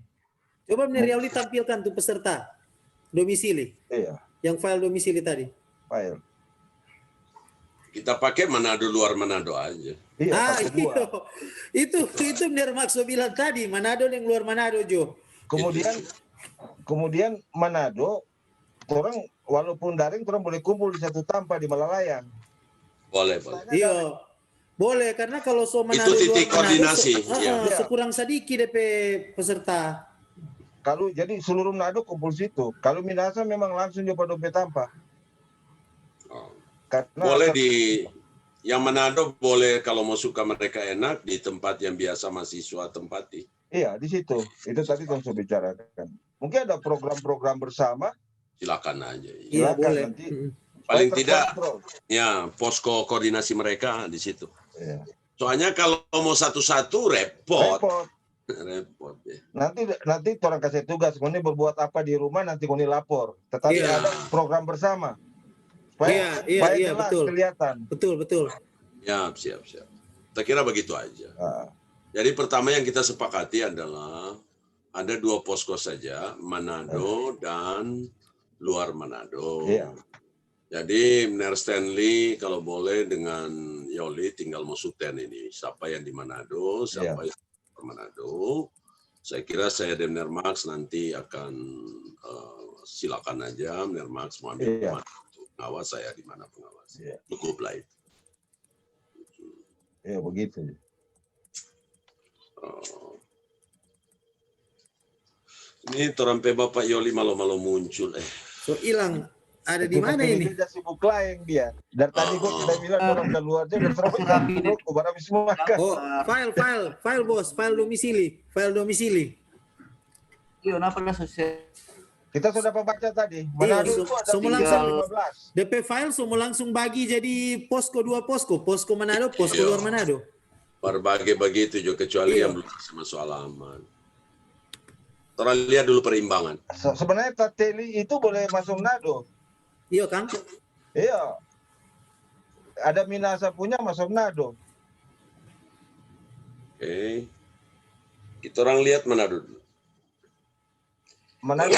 Coba Neroli tampilkan tuh peserta domisili. Iya. Yang file domisili tadi. File. Kita pakai Manado luar Manado aja. Iya, itu benar maksud bilang tadi, Manado yang luar Manado, Jo. Kemudian Manado, orang walaupun daring, orang boleh kumpul di satu tempat di Malalayang. Boleh. Iya. Boleh, karena kalau Manado itu titik luar koordinasi. Manado, sekurang sedikit DP peserta. Kalau jadi seluruh Manado kumpul situ. Kalau Minahasa memang langsung di Pondok Betampa. Karena boleh yang Manado boleh kalau mau suka mereka enak di tempat yang biasa mahasiswa tempati. Iya, di situ. Itu tadi yang saya bicarakan. Mungkin ada program-program bersama. Silakan aja. Iya, boleh. Nanti, paling tidak ya posko koordinasi mereka di situ. Iya. Soalnya kalau mau satu-satu repot ya. Nanti orang kasih tugas, ini berbuat apa di rumah nanti ini lapor. Tetapi ada program bersama. Supaya Iya, jelas, betul. Kelihatan. Betul. Ya, siap. Saya kira begitu aja. Jadi pertama yang kita sepakati adalah ada 2 posko saja, Manado dan luar Manado. Iya. Jadi Mner Stanley kalau boleh dengan Yoli tinggal mau suten ini. Siapa yang di Manado, siapa yang di Manado. Saya kira saya dan Mner Max nanti akan silakan aja Mner Max mau ambil pengawas, saya di mana pengawas. Cukup lah itu. Ya begitu. Ini terampe Bapak Yoli malu-malu muncul. So hilang. Ada di mana ini? Dia sibuk lain dia. Dari tadi gua sudah bilang orang udah luar dia udah terus habis semua. Oh, file bos, file domisili. Iya, kenapa sosial? Kita sudah membaca tadi. Manado itu ada semua langsung 15. DP file semua langsung bagi jadi posko 2 posko Manado, posko luar Manado. Berbagai begitu juga kecuali yang belum masuk alaman. Orang lihat dulu perimbangan. Sebenarnya Tateli itu boleh masuk Manado. Iya kan? Iya. Ada Minahasa punya masuk Manado. Oke. Kita orang lihat Manado dulu. Manado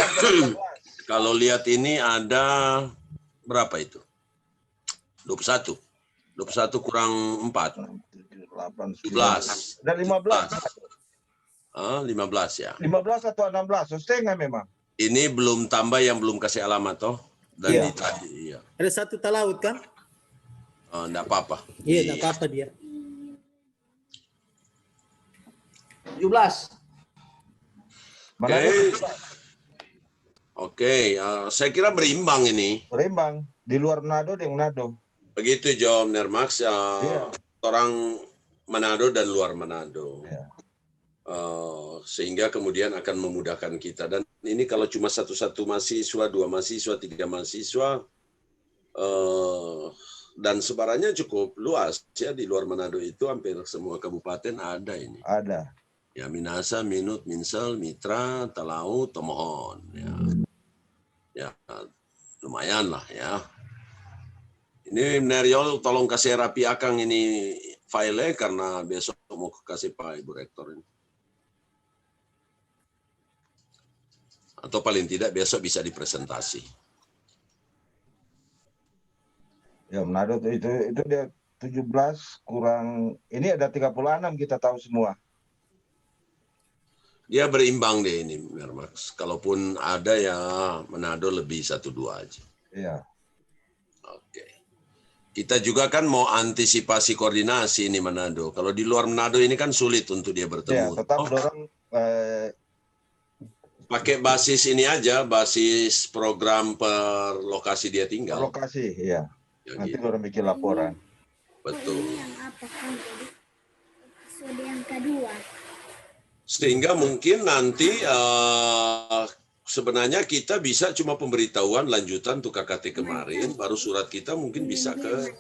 kalau lihat ini ada berapa itu? 21. 21 kurang 4. 17. Dan 15. 15 ya. 15 atau 16, setengah memang. Ini belum tambah yang belum kasih alamat toh. Dan tadi iya. Ada 1 talaut kan? Enggak apa-apa. Iya, enggak apa-apa dia. 17. Oke, saya kira berimbang ini. Berimbang di luar Manado dan Manado. Begitu Jo Nermax orang Manado dan luar Manado. Sehingga kemudian akan memudahkan kita dan ini kalau cuma satu mahasiswa, 2 mahasiswa, 3 mahasiswa, dan sebarannya cukup luas ya, di luar Manado itu hampir semua kabupaten ada ini. Ada. Ya, Minasa, Minut, Minsel, Mitra, Talau, Tomohon. Ya, lumayan lah ya. Ini Neriol tolong kasih rapi akang ini file karena besok mau kasih Pak Ibu Rektor ini. Atau paling tidak besok bisa dipresentasi. Ya, Manado itu dia 17 kurang, ini ada 36 kita tahu semua. Dia berimbang deh ini, Max. Kalaupun ada ya Manado lebih 1-2 aja. Iya. Oke. Kita juga kan mau antisipasi koordinasi ini Manado. Kalau di luar Manado ini kan sulit untuk dia bertemu. Ya, tetap dorong pakai basis ini aja, basis program per lokasi dia tinggal. lokasi, iya. Ya, Nanti gitu. dorong bikin laporan. Betul. Yang apa kan jadi episode yang kedua. Sehingga mungkin nanti sebenarnya kita bisa cuma pemberitahuan lanjutan untuk KKT kemarin, baru surat kita mungkin bisa ke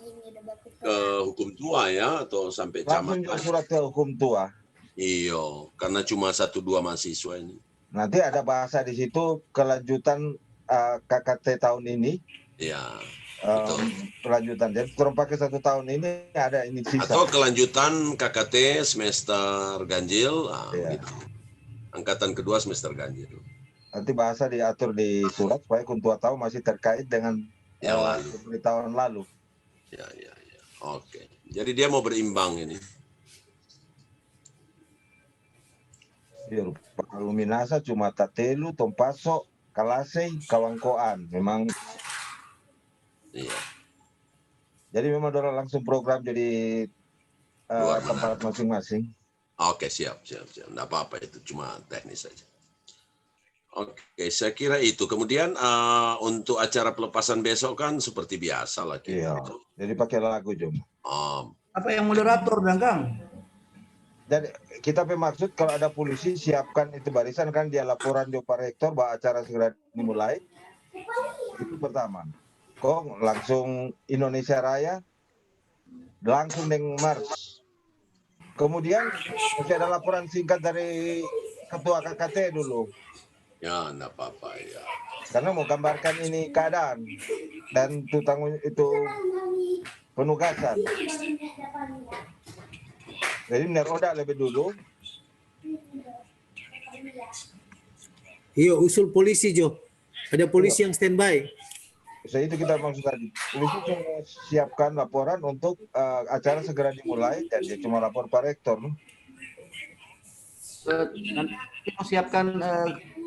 hukum tua ya, atau sampai Langsung camat. surat ke hukum tua. Iya, karena cuma 1-2 mahasiswa ini. Nanti ada bahasa di situ kelanjutan KKT tahun ini. Ya. Kelanjutan. Jadi turun pakai 1 tahun ini ada ini sisa. Atau kelanjutan KKT semester ganjil, gitu. Angkatan kedua semester ganjil. Nanti bahasa diatur di surat supaya kuntua tahu masih terkait dengan yang lalu. Pemberitahuan lalu. Ya. Oke. Jadi dia mau berimbang ini. Ya, kalau Minasa cuma Tatelu, Tompaso, Kalasei, Kawangkoan. Memang. Iya. Jadi memang dorong langsung program jadi tempat masing-masing. Oke, siap. Nggak apa-apa, itu cuma teknis saja. Oke, saya kira itu. Kemudian untuk acara pelepasan besok kan seperti biasa lah. Iya. Jadi pakai lagu Jom. Apa yang moderator, Kang? Jadi kita bermaksud kalau ada polisi siapkan itu barisan, kan dia laporan di Pak Rektor bahwa acara segera dimulai. Itu pertama. Kok langsung Indonesia Raya, langsung dengan Mars. Kemudian masih ada laporan singkat dari Ketua KKT dulu. Ya, enggak apa-apa ya. Karena mau gambarkan ini keadaan dan itu penugasan. Jadi Neroda lebih dulu. Iya, usul polisi Jo. Ada polisi yang standby. Saya itu kita maksud tadi. Polisi cuma siapkan laporan untuk acara segera dimulai dan dia cuma lapor Pak Rektor. Nanti mau siapkan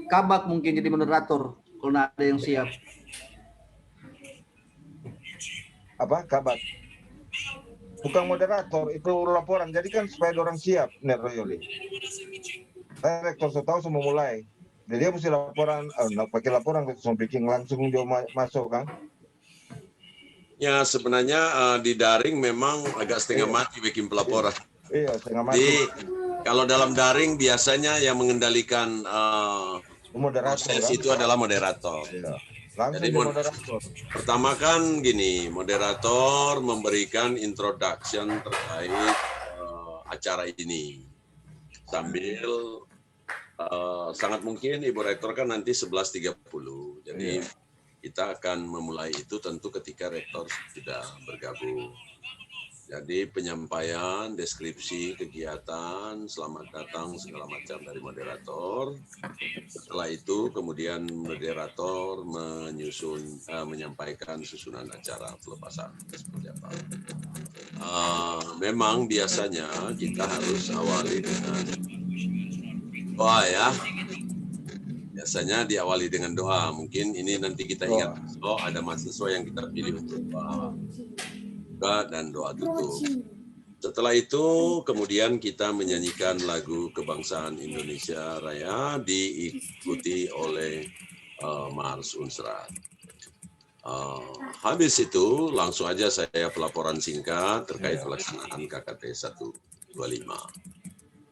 kabak mungkin jadi moderator kalau ada yang siap. Apa kabak? Bukan moderator, itu laporan. Jadi kan supaya orang siap, Neroyoli. Rektor saya tahu semua mulai. Jadi dia mesti laporan, pakai laporan langsung bikin langsung dia masuk kan? Ya sebenarnya di daring memang agak setengah mati bikin pelaporan. Iya, setengah mati. Jadi kalau dalam daring biasanya yang mengendalikan moderator proses kan? itu adalah moderator. Iya. Langsung Jadi moderator. Pertama kan gini, moderator memberikan introduction terkait acara ini. Sambil sangat mungkin Ibu Rektor kan nanti 11.30. Jadi kita akan memulai itu tentu ketika Rektor sudah bergabung. Jadi penyampaian, deskripsi kegiatan, selamat datang segala macam dari moderator. Setelah itu kemudian moderator menyampaikan susunan acara pelepasan seperti apa. Memang biasanya kita harus awali dengan doa ya. Biasanya diawali dengan doa. Mungkin ini nanti kita ingat. Ada mahasiswa yang kita pilih untuk doa dan doa tutup. Setelah itu kemudian kita menyanyikan lagu kebangsaan Indonesia Raya diikuti oleh Mars Unsrat. Habis itu langsung aja saya pelaporan singkat terkait pelaksanaan KKT 125.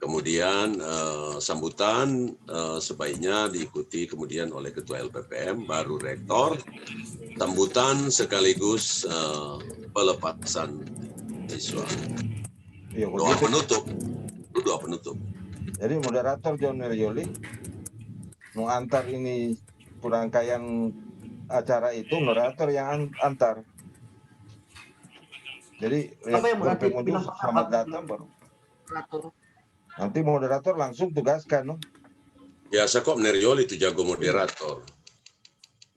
Kemudian sambutan sebaiknya diikuti kemudian oleh Ketua LPPM, baru Rektor, sambutan sekaligus pelepasan siswa. Doa penutup. Doa penutup. Jadi moderator John Merioli mau antar ini rangkaian acara itu, moderator yang antar. Jadi Apa yang berarti pengunjung selamat datang baru. Nanti moderator langsung tugaskan, no? Biasa kok Merioli itu jago moderator.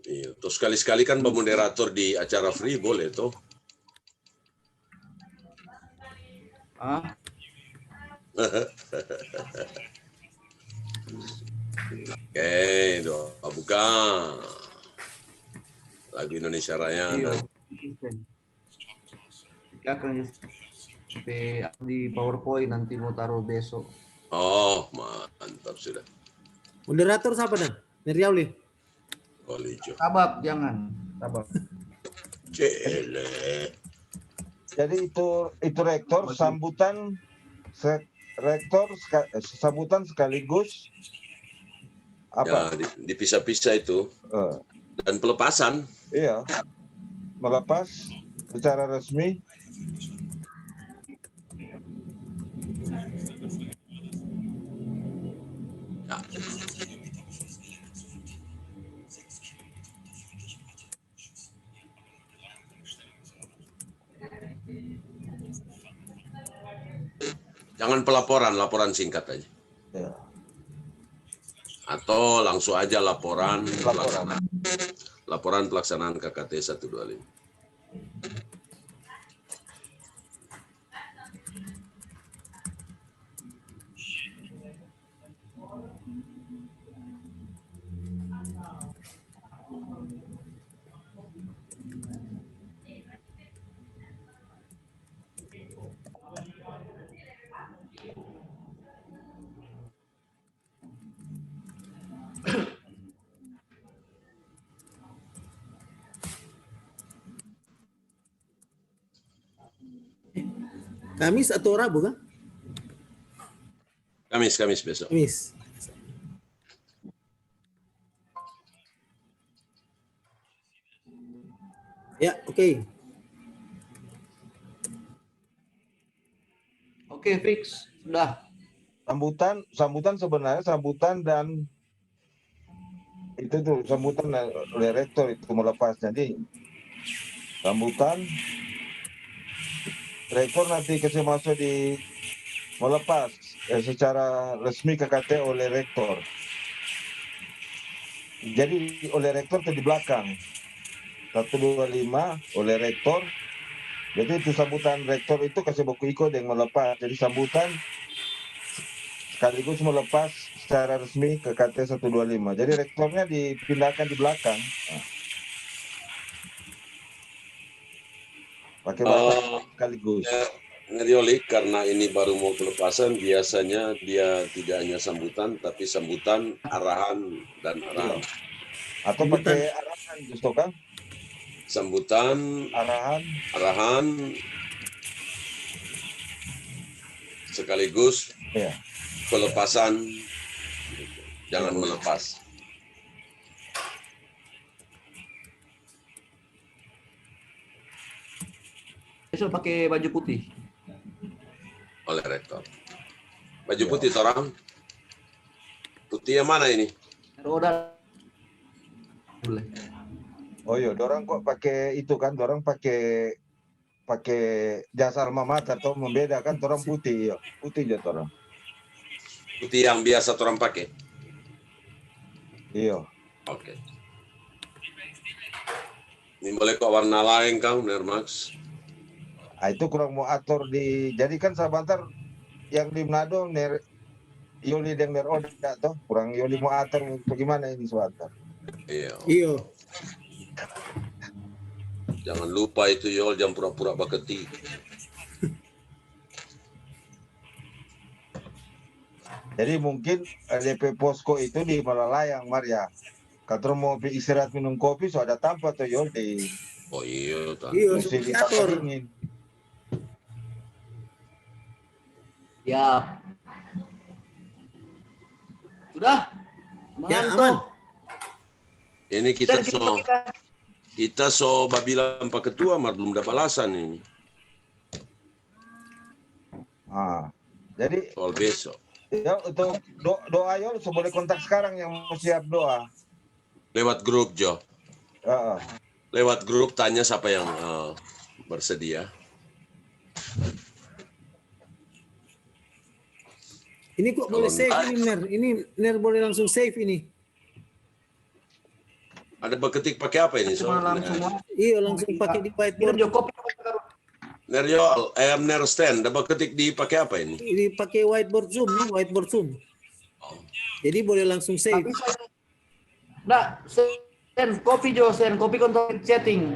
Iya, terus sekali-sekali kan bermoderator di acara free boleh toh. Oke, doa buka. Lagu Indonesia Raya. Akan di PowerPoint nanti mau taruh besok. Oh, mantap sudah. Moderator siapa dan? Merioli. Sabab jangan. Sabab. Cele. Jadi itu rektor sambutan sambutan sekaligus apa? Ya, dipisah-pisah itu. Dan pelepasan. Iya. Melepas secara resmi. Ya. Jangan pelaporan, laporan singkat aja. Ya. Atau langsung aja laporan pelaksanaan KKT 125. Kamis atau Rabu kan? Kamis besok. Kamis. Ya, oke. Oke, fix. Sudah. Sambutan sebenarnya dan itu tuh sambutan oleh rektor itu melepas. Jadi sambutan rektor nanti kasih masuk di melepas secara resmi KKT oleh rektor. Jadi oleh rektor itu di belakang 125 oleh rektor. Jadi itu sambutan rektor itu kasih buku iko yang melepas. Jadi sambutan sekaligus melepas secara resmi KKT 125. Jadi rektornya dipindahkan di belakang. Pakai bahasa sekaligus. Merioli, karena ini baru mau pelepasan, biasanya dia tidak hanya sambutan, tapi sambutan, arahan, dan arahan. Atau pakai arahan justru kan? Sambutan, arahan, sekaligus pelepasan, jangan melepas. Besok pakai baju putih. Oleh rektor. Baju putih orang. Putih yang mana ini? Roda. Boleh. Oh iya, dorang kok pakai itu kan, dorang pakai jasa alma mater atau membedakan orang putih, ya. Putih aja orang. Putih yang biasa orang pakai. Iya. Oke. Ini boleh kok warna lain kang, Nermax. Itu kurang mau atur jadi kan sabantar yang di Manado Yoli dan Neroda toh kurang Yoli mau atur bagaimana ini sabantar. Iya. Jangan lupa itu Yol, jangan pura-pura baketi. Jadi mungkin DP posko itu di Malalayang Maria. Kalau mau istirahat minum kopi so ada tanpa tuh Yol di. Oh iya, mesti dingin. Ya. Sudah? Ya, Aman, aman. toh? Ini kita so bilang Pak Ketua mar belum dapat balasan ini. Jadi soal besok. Ya untuk doa yo boleh kontak sekarang yang mau siap doa. Lewat grup Jo. Lewat grup tanya siapa yang bersedia. Ini kok boleh save ini Ner? Ini Ner boleh langsung save ini. Ada berketik pakai apa ini? Iya langsung pakai di whiteboard. Neryo, Ner stand, ada berketik dipakai apa ini? Dipakai whiteboard Zoom, whiteboard Zoom. Jadi boleh langsung save. Nah, send copy Jo, send copy kontak chatting.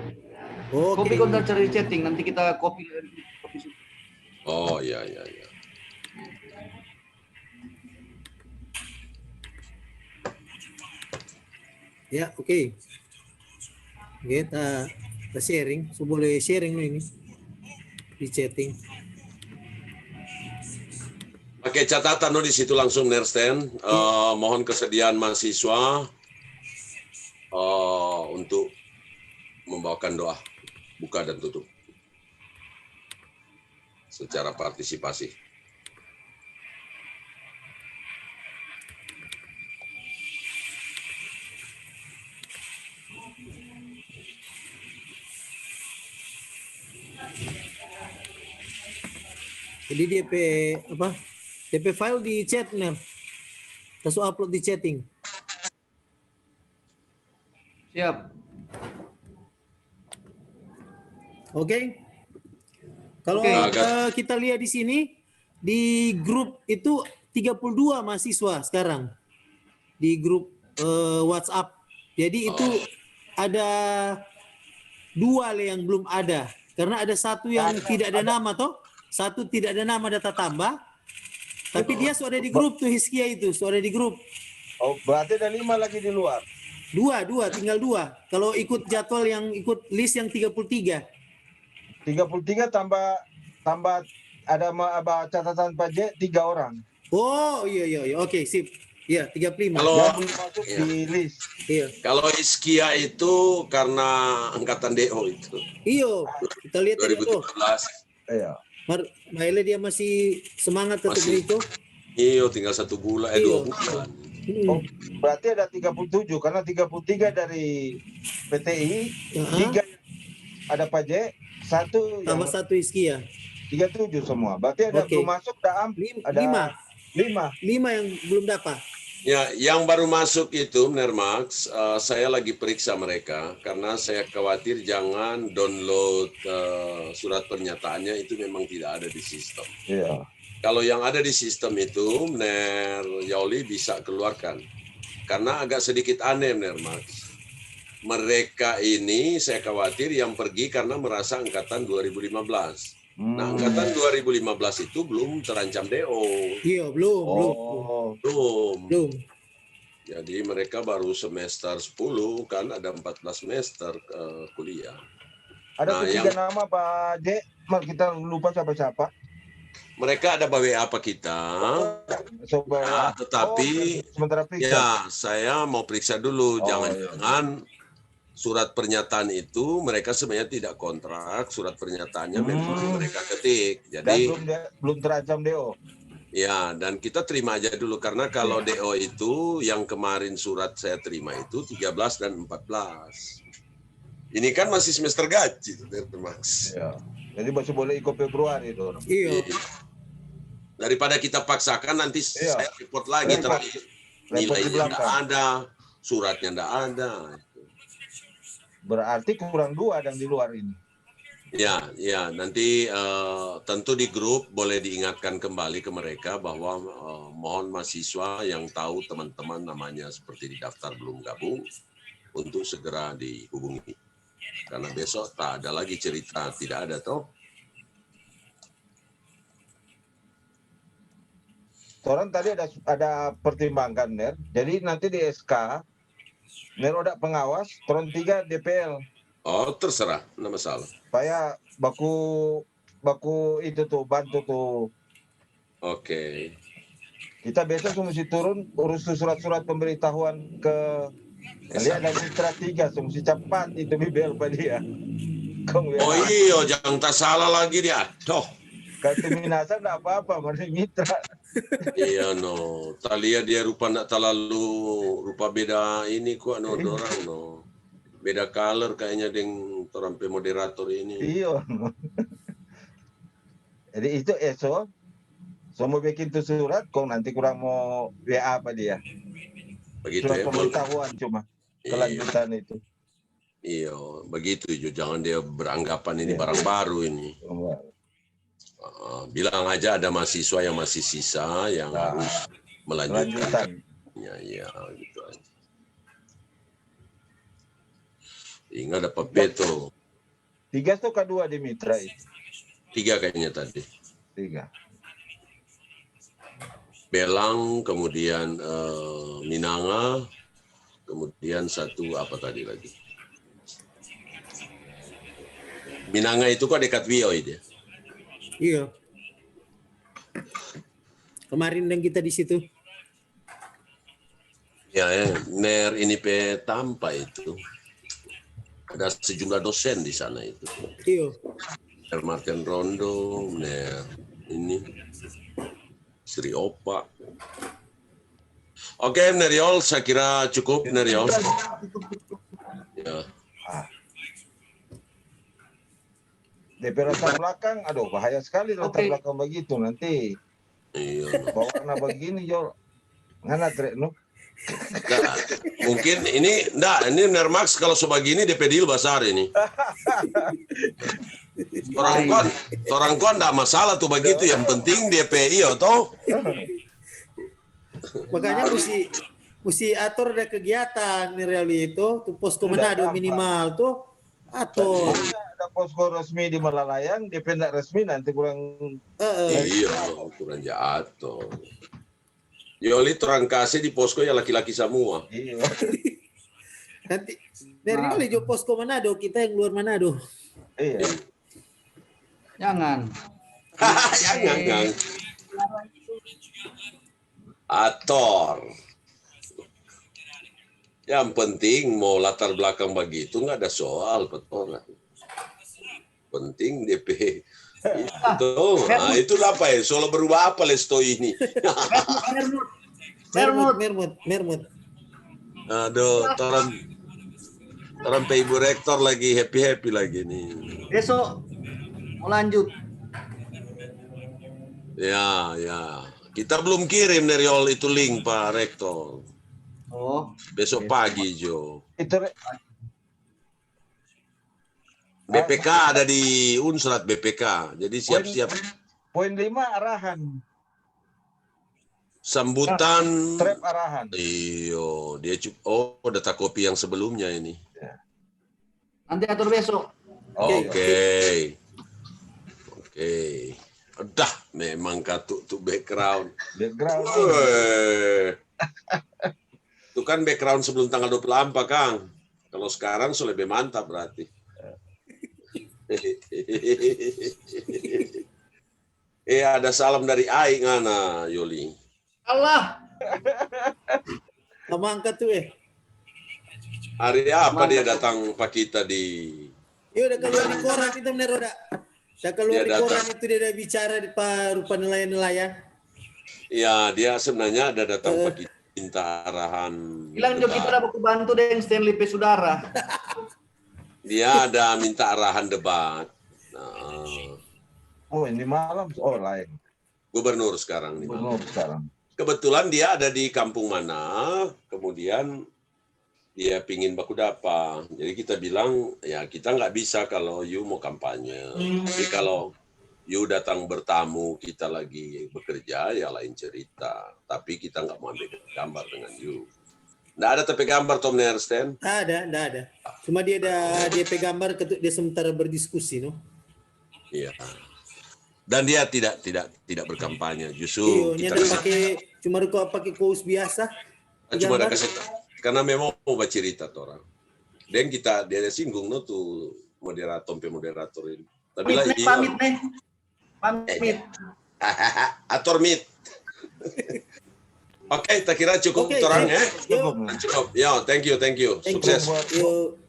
Copy kontak cari chatting, nanti kita copy. Oh iya. Ya, oke. Kita sharing, so boleh sharing ini di chatting. Pakai catatan di situ langsung Nersten. Mohon kesediaan mahasiswa untuk membawakan doa buka dan tutup secara partisipasi. Jadi DP file di chat Ner. Terus upload di chatting. Siap. Oke. Kalau kita lihat di sini di grup itu 32 mahasiswa sekarang di grup WhatsApp. Jadi itu ada 2 yang belum ada karena ada 1 yang tidak ada nama toh. 1 tidak ada nama data tambah. Tapi dia sudah di grup tuh Hiskia itu, sudah di grup. Oh, berarti ada 5 lagi di luar. 2, tinggal 2. Kalau ikut jadwal yang ikut list yang 33. 33 tambah ada catatan Pak J 3 orang. Oh, iya. Oke, sip. Iya, 35. Kalau masuk di list. Iya. Kalau Hiskia itu karena angkatan DO itu. Iya, kita lihat 2017. Iya. Maile dia masih semangat tetap itu. Iya, tinggal 1 bulan, 2 bulan. Oh, berarti ada 37 karena 33 dari PTI, 3 ada Pak J, 1 tambah 1 Hiskia. 37 semua. Berarti ada belum masuk ada 5 yang belum dapat. Ya, yang baru masuk itu Nermax, saya lagi periksa mereka karena saya khawatir jangan download surat pernyataannya itu memang tidak ada di sistem. Iya. Kalau yang ada di sistem itu, Ner Yauli bisa keluarkan. Karena agak sedikit aneh Nermax. Mereka ini saya khawatir yang pergi karena merasa angkatan 2015. Nah, angkatan 2015 itu belum terancam DO. Iya, belum. Jadi mereka baru semester 10, kan ada 14 semester kuliah. Ada 3 nama Pak J, kita lupa siapa-siapa. Mereka ada WA apa kita, tetapi sementara periksa. Ya saya mau periksa dulu, jangan-jangan surat pernyataan itu mereka sebenarnya tidak kontrak, surat pernyataannya memang mereka ketik. Jadi belum terancam DO. Ya, dan kita terima aja dulu karena kalau DO itu yang kemarin surat saya terima itu 13 dan 14. Ini kan masih semester gaji, Max. Ya. Jadi masih boleh ikut Februari itu. Iya. Daripada kita paksakan nanti saya report lagi terakhir. Nilainya enggak ada, suratnya enggak ada. Berarti kurang 2 yang di luar ini. Ya, nanti tentu di grup boleh diingatkan kembali ke mereka bahwa mohon mahasiswa yang tahu teman-teman namanya seperti di daftar belum gabung untuk segera dihubungi. Karena besok tak ada lagi cerita, tidak ada toh. Orang tadi ada pertimbangan Ner. Jadi nanti di SK Ner ada pengawas, Tron 3 DPL. Oh, terserah, enggak masalah. Supaya baku itu tuh bantu tuh. Oke. Kita besok mesti turun urus surat-surat pemberitahuan ke kalian dan mitra 3, mesti cepat itu bibel pada dia. Oh iya, jangan tak salah lagi dia. Toh. Kartu minasa enggak apa-apa, masih mitra. Iya no, talia dia rupa nak terlalu rupa beda ini kok no orang no. Beda color kayaknya dengan orang moderator ini. Iya. Jadi itu esok semua bikin tuh surat, kok nanti kurang mau WA apa dia. Begitu surat ya. Pemberitahuan cuma kelanjutan itu. Iya, begitu Jo. Jangan dia beranggapan ini barang baru ini. Bilang aja ada mahasiswa yang masih sisa yang harus melanjutkan. Ya, gitu aja. Ingat dapat peto. 3 tuh kedua di mitra itu. 3 kayaknya tadi. 3. Belang, kemudian Minanga, kemudian satu apa tadi lagi? Minanga itu kok dekat Wioi dia. Iya. Kemarin dan kita di situ. Ya, Ner ini Tampa itu. Ada sejumlah dosen di sana itu. Iya. Ner Martin Rondo, Ner ini Sri Opa. Oke, Neriol, saya kira cukup, Neriol. Ya. DP latar belakang, aduh bahaya sekali latar belakang begitu nanti. Iya. Warna begini Jo. Ngana trek nu. Nah, mungkin ini ini Nermax kalau sebegini DP deal besar ini. Orang kon enggak masalah tuh begitu, yang penting DP iyo toh. Makanya mesti atur ada kegiatan nih Reali itu tuh posko Manado minimal tuh atur. Ada posko resmi di Malalayang, DP enggak resmi nanti kurang iya, kurang jatuh. Yoli terang kasih di posko ya laki-laki semua. Iya. Nanti dari Reali jo posko Manado, kita yang luar Manado. Iya. Jangan. Jangan. Ator. Yang penting mau latar belakang begitu nggak ada soal petoran. Penting DP itu. Nah, itulah apa ya? Soal berubah apa lesto ini? Mermut. Aduh, orang Pak Ibu Rektor lagi happy lagi nih. Besok mau lanjut. Ya. Kita belum kirim Neriol itu link Pak Rektor. Oh. Besok pagi Jo. Itu BPK ada di Unsrat BPK. Jadi siap-siap. Poin 5 arahan. Sambutan. Trap arahan. Iyo, dia data kopi yang sebelumnya ini. Nanti atur besok. Oke. Udah, memang katuk tuh background. Itu kan background sebelum tanggal 24, Kang. Kalau sekarang sudah lebih mantap berarti. Ada salam dari Ai ngana Yoli. Allah. Kamu angkat tuh Hari apa dia datang Pak kita di? Iya udah keluar di koran itu bener udah. Udah keluar di koran itu dia udah bicara di rupa nelayan-nelayan. Iya, dia sebenarnya ada datang Pak kita minta arahan. Bilang Jo kita dapat bantu dengan Stanley P. Sudara. Dia ada minta arahan debat. Nah. Oh ini malam, lain. Gubernur sekarang nih. Gubernur sekarang. Kebetulan dia ada di kampung mana, kemudian dia pingin baku dapa. Jadi kita bilang, ya kita nggak bisa kalau you mau kampanye. Tapi kalau you datang bertamu, kita lagi bekerja, ya lain cerita. Tapi kita nggak mau ambil gambar dengan you. Nggak ada TP gambar Tom Nersten? Nggak ada. Cuma dia ada DP gambar dia sementara berdiskusi, no? Iya. Dan dia tidak berkampanye. Justru kita cuma pakai kaos biasa. Cuma ada kasih karena memang mau baca cerita orang. Dan dia ada singgung no tuh moderator ini. Tapi pamit. Ator mit. Oke, tak kira cukup Oke, orang ya. yuk. Cukup. Ya, thank you. Thank you. Sukses. Yuk.